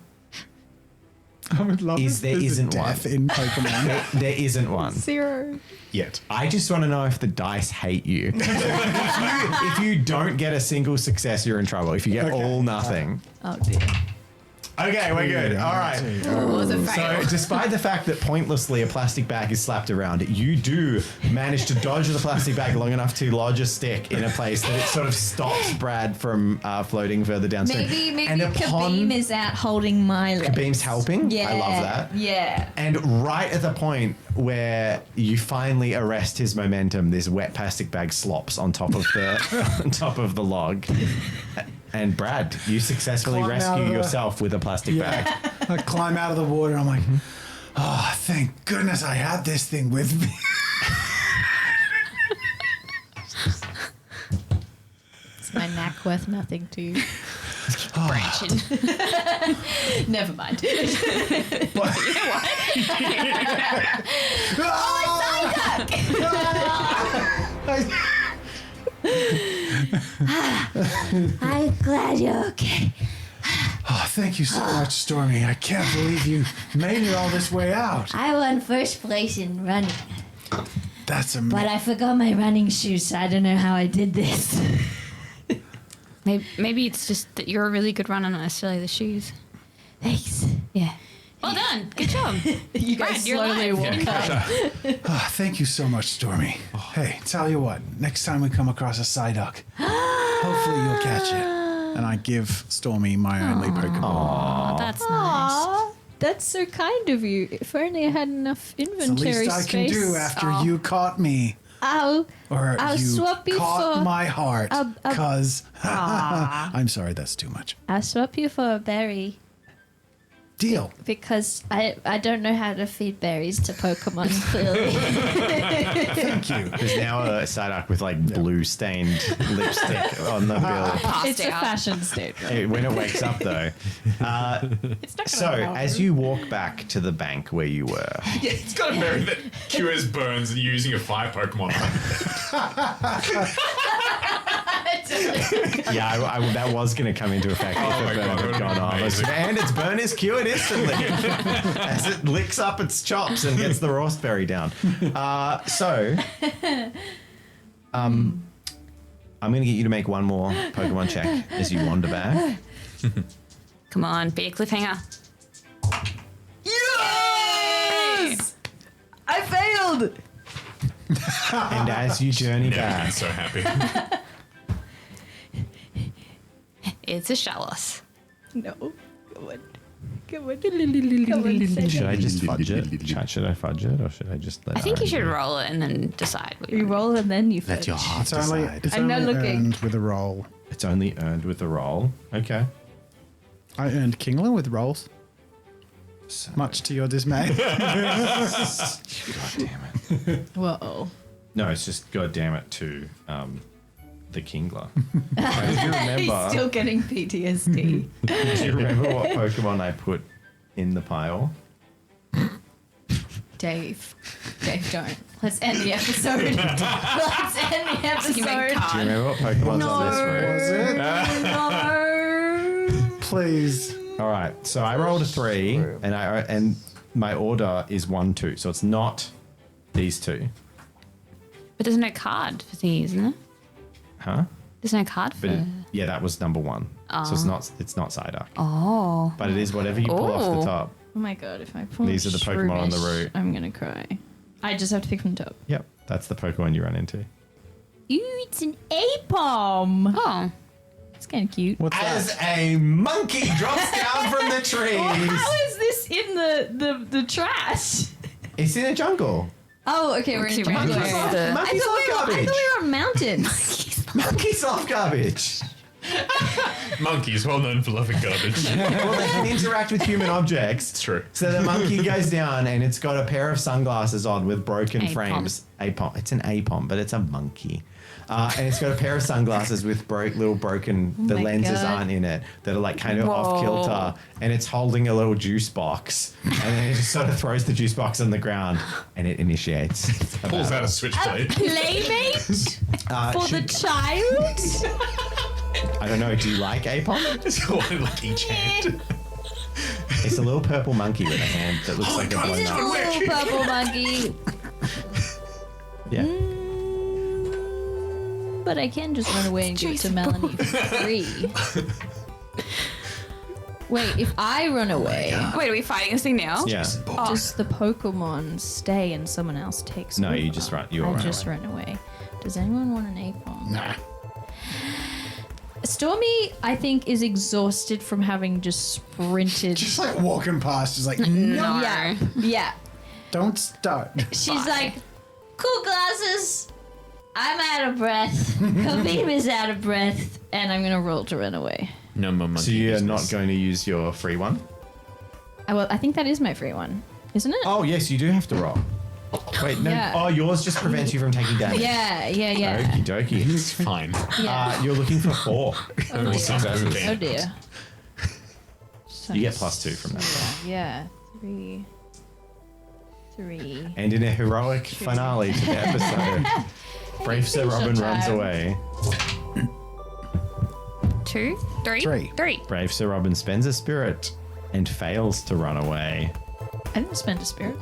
I would love Is if there there's a isn't death one. in Pokemon. There isn't one. 0. Yet. I just want to know if the dice hate you. If you don't get a single success, you're in trouble. If you get Okay. all nothing. Oh dear. Okay, we're good. All right. It was a fail. So, despite the fact that pointlessly a plastic bag is slapped around, you do manage to dodge the plastic bag long enough to lodge a stick in a place that it sort of stops Brad from floating further downstream. Maybe and upon Kabim is out holding my leg. Kabim's helping. Yeah. I love that. Yeah. And right at the point where you finally arrest his momentum, this wet plastic bag slops on top of the on top of the log. And Brad, you successfully Climb out rescue of the- yourself with a plastic bag. I climb out of the water. I'm like, oh, thank goodness I had this thing with me. Is my knack worth nothing to you? Branching. Never mind. I'm glad you're okay. Oh, thank you so much, Stormy. I can't believe you made it all this way out. I won first place in running. That's amazing. But I forgot my running shoes, so I don't know how I did this. Maybe it's just that you're a really good runner, not necessarily the shoes. Thanks. Yeah. Well done. Good job. You guys Brad, you're slowly alive. walk up. Thank you so much, Stormy. Hey, tell you what, next time we come across a Psyduck, hopefully you'll catch it. And I give Stormy my only Pokemon. Oh, that's nice. Aw, that's so kind of you. If only I had enough It's the inventory least I can space. do after you caught me. I'll Or you swap you caught for my heart. a- Because I'm sorry, that's too much. I'll swap you for a berry Deal. because I don't know how to feed berries to Pokemon clearly. Thank you. There's now a Psyduck with like blue stained lipstick on the bill. It's a out. fashion statement. Hey, when it wakes up though. It's not gonna So help. as you walk back to the bank where you were, Yeah, it's got a berry that cures burns using a fire Pokemon. that was going to come into effect if my the burn God, that had would've gone been off. amazing. And its burn is cured instantly as it licks up its chops and gets the raspberry down. I'm going to get you to make one more Pokemon check as you wander back. Come on, be a cliffhanger. Yes! I failed. And as you journey Yeah, I'm back, so happy. It's a Shallows. No. Come on. Come on. should I just fudge it? Should I fudge it or should I just let I think you Aaron should do it? roll it and then decide what You you roll and then you fudge. Let your heart It's only, decide. it's I'm not only looking. earned with a roll. It's only earned with a roll. Okay. I earned Kingler with rolls, So, much to your dismay. God damn it. Whoa. No, it's just God damn it to the Kingler. Do you remember? He's still getting PTSD. Do you remember what Pokemon I put in the pile? Dave, don't. Let's end the episode. Let's end the You make episode. Do you card. remember what Pokemon's on this route? Was it? No. Please. All right, so I rolled a 3, and my order is 1, 2. So it's not these two, But there's no card for these, isn't there? huh? There's no card for. But yeah, that was number 1. So it's not Psyduck, Oh. but it is whatever you pull off Oh. the top. Oh my god, if I pull These are the Pokemon on the Shroomish, route. I'm gonna cry. I just have to pick from the top. Yep, that's the Pokemon you run into. Ooh, it's an Apom. Oh. It's kind of cute. What's As that? a monkey drops down from the trees, How is this in the trash? it's in a jungle. Oh, okay, we're in Monkey jungle around area. the- Monkeys love I garbage. thought we were on mountains. Monkeys love garbage. Monkeys, well known for loving garbage. Well, they can interact with human objects. It's true. So the monkey goes down and it's got a pair of sunglasses on with broken Apom. frames. Apom. It's an apom, but it's a monkey. And it's got a pair of sunglasses with little broken, the my lenses God. aren't in it, that are like kind of Whoa. off kilter. And it's holding a little juice box. And then it just sort of throws the juice box on the ground and it initiates. a Pulls out battle. a switchblade. Playmate for the child? I don't know. Do you like apom? Just one like each hand. It's a little purple monkey with a hand that looks like a blown It's a up. little purple monkey. Yeah. But I can just run away and give it to Melanie for free. Wait, if I run away, Wait, are we fighting this thing now? Yeah. does the Pokemon stay and someone else takes No, over? you just run. You I run just away. run away. Does anyone want an Apom? Nah. Stormy, I think, is exhausted from having just sprinted. Just like walking past, just like, no, No. Yeah. don't start. She's like, cool glasses. I'm out of breath. Khabib is out of breath. And I'm going to roll to run away. No more monkey So you're business. not going to use your free one? Well, I think that is my free one. Isn't it? Oh, yes, you do have to roll. Wait, no. Yeah. Oh, yours just prevents you from taking damage. Yeah. Okie dokie. It's fine. Yeah. You're looking for 4. Or successes. Oh dear. You get +2 from that. Yeah. 3. And in a heroic finale to the episode, brave Sir Robin runs time. away. 2, 3, Three. 3. Brave Sir Robin spends a spirit and fails to run away. I didn't spend a spirit.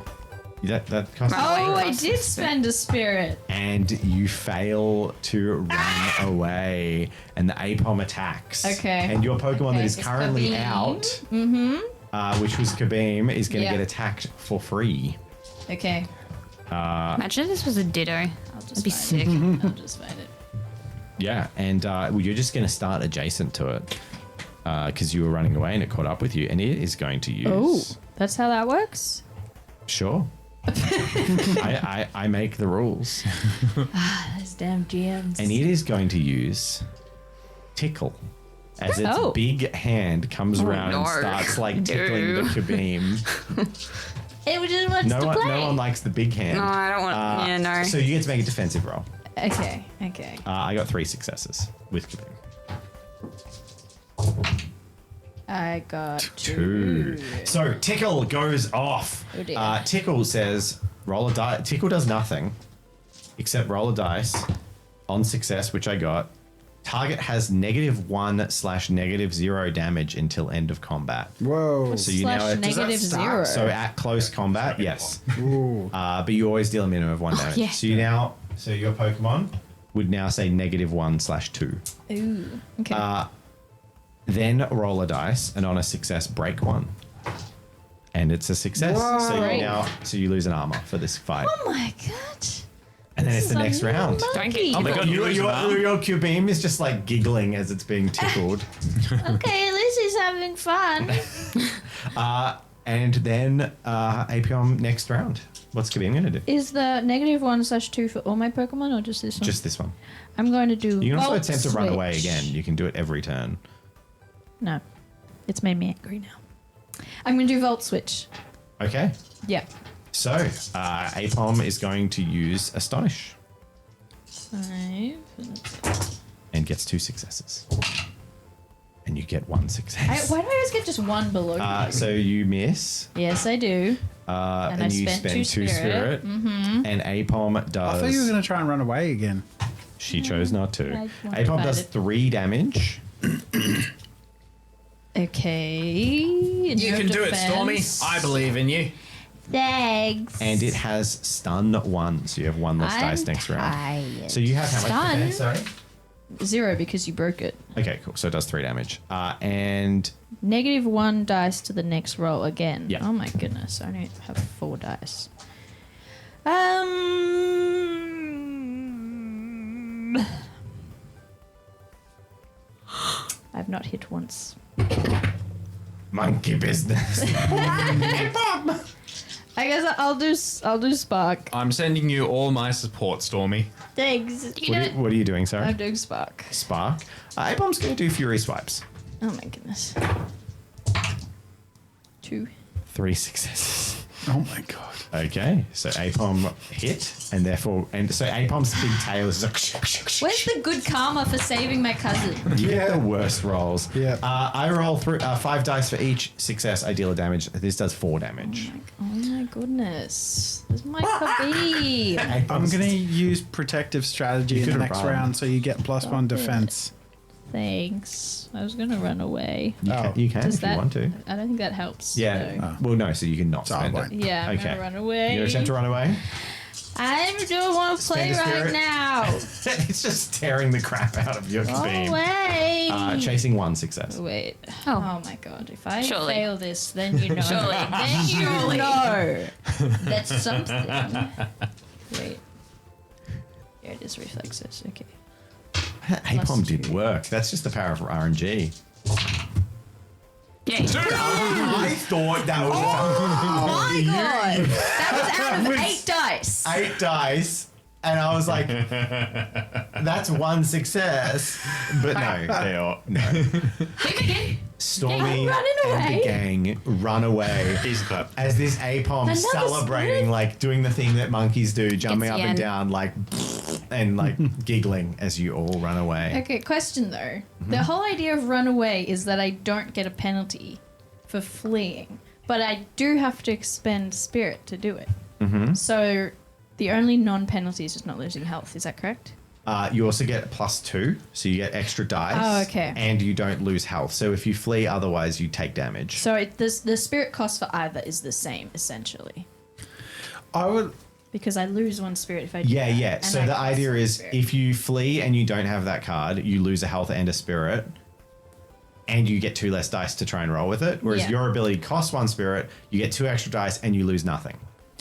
That costs. Oh, I did spend a spirit. And you fail to run away, and the Apom attacks. Okay. And your Pokemon Okay, that is it's currently Kabeem. out, which was Kabeem, is going to Yeah. get attacked for free. Okay. Imagine if this was a Ditto. I'll That'd just be find sick. it. I'll just find it. Yeah, and well, you're just going to start adjacent to it because you were running away and it caught up with you, and it is going to use. Oh, that's how that works? Sure. I make the rules. Those damn GMs. And it is going to use Tickle. As its Oh. big hand comes around and no. starts like tickling the Kabeem. It just wants to play. No one likes the big hand. No, I don't want. Yeah, no. So you get to make a defensive roll. Okay. I got 3 successes with Kabeem. I got 2. So Tickle goes off. Oh dear. Tickle says, roll a dice. Tickle does nothing except roll a dice on success, which I got. Target has -1/-0 damage until end of combat. Whoa. So you Slash now have negative 0. So at close combat, yes. Ooh. But you always deal a minimum of 1 damage. yeah. So your Pokemon would now say -1/2. Ooh. Okay. Then roll a dice, and on a success, break 1. And it's a success. Whoa. So you lose an armor for this fight. oh my god. And then it's the next round. Don't get Oh my god, you lose an arm. Your Q-beam is just like giggling as it's being tickled. Okay, at least he's having fun. And then Apiom next round. What's Kabeem going to do? Is the -1/2 for all my Pokemon or just this one? Just this one. I'm going to do. You can also Volt attempt to run away Switch. again. You can do it every turn. No. It's made me angry now. I'm going to do Volt Switch. Okay. Yeah. So Apom is going to use Astonish 5. and gets 2 successes. And you get 1 success. Why do I always get just one below? So you miss. Yes, I do. And I you spent spend 2 2 spirit. Mm-hmm. And Apom does. I thought you were going to try and run away again. She chose not to. I wondered Apom about does it. 3 damage. Okay. You can do it, Stormy. I believe in you. Thanks. And it has stun 1. So you have 1 less dice next round. Tired. So you have how much Stun? defense? Sorry. 0 because you broke it. Okay, cool. So it does 3 damage. And -1 dice to the next roll again. Yeah. Oh my goodness. I only have 4 dice. I've not hit once. monkey business. I guess I'll do Spark. I'm sending you all my support, Stormy. Thanks. What are you doing, sorry? I'm doing Spark. Spark. Apom's going to do Fury Swipes. Oh my goodness. 2. 3 successes. Oh my god. Okay, so Apom hit, so Apom's big tail is like. Where's the good karma for saving my cousin? You get the worst rolls. Yeah. I roll through 5 dice for each success. I deal a damage. This does 4 damage. Oh my goodness. This is my Kabi. I'm going to use protective strategy in the could've next run. round, so you get +1 defense. Thanks. I was going to run away. You can Does if you want to. I don't think that helps. Yeah. so- Well, no, so you can not So I spend won't. it. Yeah, I'm Okay. going to run away. You attempt to run away? I don't want to play Spend a right spirit. now. It's just tearing the crap out of your Go beam. away. Chasing 1 success. Wait. Oh. Oh my god. If I Surely. fail this, then you know. Surely. Then you Surely. know. That's something. Wait. Here it is, reflexes. Okay. Apom did 2. work. That's just the power of RNG. Yeah. I thought that was Oh my god. That was out of 8 dice. 8 dice, and I was like, that's 1 success. But no, they are no. Stormy I'm running and the away. gang run away He's clap. as this Apom Another celebrating, spirit? like doing the thing that monkeys do, jumping It's up the and end. down, like, and like giggling as you all run away. Okay, question though. The whole idea of run away is that I don't get a penalty for fleeing, but I do have to expend spirit to do it. Mm-hmm. So the only non-penalty is just not losing health. Is that correct? You also get +2, so you get extra dice. Oh, okay. And you don't lose health. So if you flee, otherwise you take damage. So the spirit cost for either is the same, essentially. I would. Because I lose one spirit if I do Yeah, that, yeah. and So I the lost idea one is spirit. if you flee and you don't have that card, you lose a health and a spirit, and you get 2 less dice to try and roll with it. Whereas Yeah. your ability costs 1 spirit, you get 2 extra dice, and you lose nothing.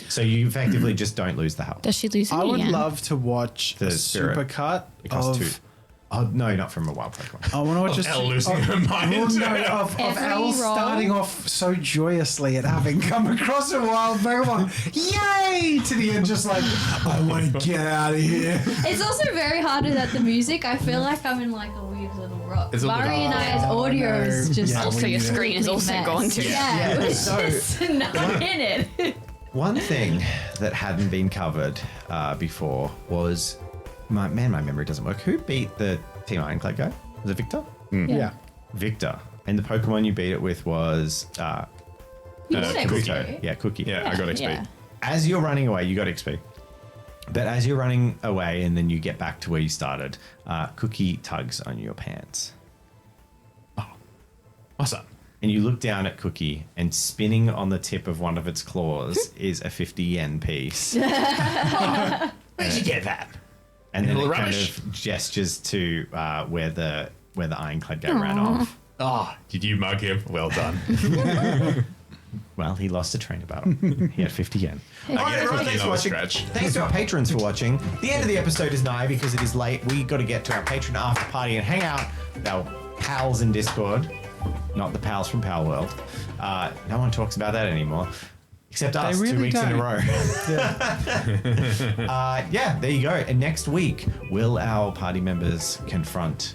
So you effectively just don't lose the health. Does she lose I any would again? love to watch The a spirit. supercut It costs of. 2. Oh no, not from a wild Pokemon. I want to watch Elle losing her mind. Well, no, of Every Elle roll. starting off so joyously at having come across a wild Pokemon. Yay! To the end, just like, I want to get out of here. It's also very hard without the music. I feel like I'm in like a weird little rock. It's a little Mari bit- and I's audio no. is just Yeah, Also, your screen is also messed. gone too. Yeah, it was So- just not in it. One thing that hadn't been covered before was my memory doesn't work. Who beat the Team Ironclad guy? Was it Victor? Yeah. Victor. And the Pokemon you beat it with was You said Cookie. so. yeah, Cookie. Yeah, I got XP. Yeah. As you're running away, you got XP. But as you're running away and then you get back to where you started, Cookie tugs on your pants. What's up? And you look down at Cookie, and spinning on the tip of one of its claws is a 50 yen piece. Where'd you get that? And then Little it kind rubbish. of gestures to where the ironclad guy ran off. Oh, did you mug him? Well done. Well, he lost a trainer battle. He had 50 yen. All right, get everyone, Cookie thanks for on the watching. scratch. Thanks to our patrons for watching. The end of the episode is nigh because it is late. We got to get to our patron after party and hang out with our pals in Discord. Not the pals from Pal World. No one talks about that anymore. Except us, really 2 weeks in a don't. row. Yeah, there you go. And next week, will our party members confront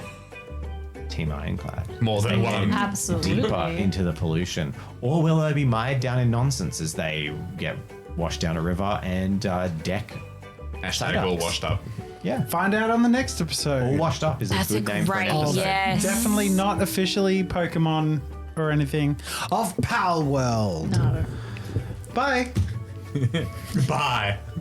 Team Ironclad? More than They one. get Absolutely. Deeper into the pollution. Or will they be mired down in nonsense as they get washed down a river and deck? Hashtag all Psyducks. washed up. Yeah. Find out on the next episode. All washed up is That's a good a name for an great- episode. yes. Definitely not officially Pokemon or anything of Pal World. No. Bye. Bye.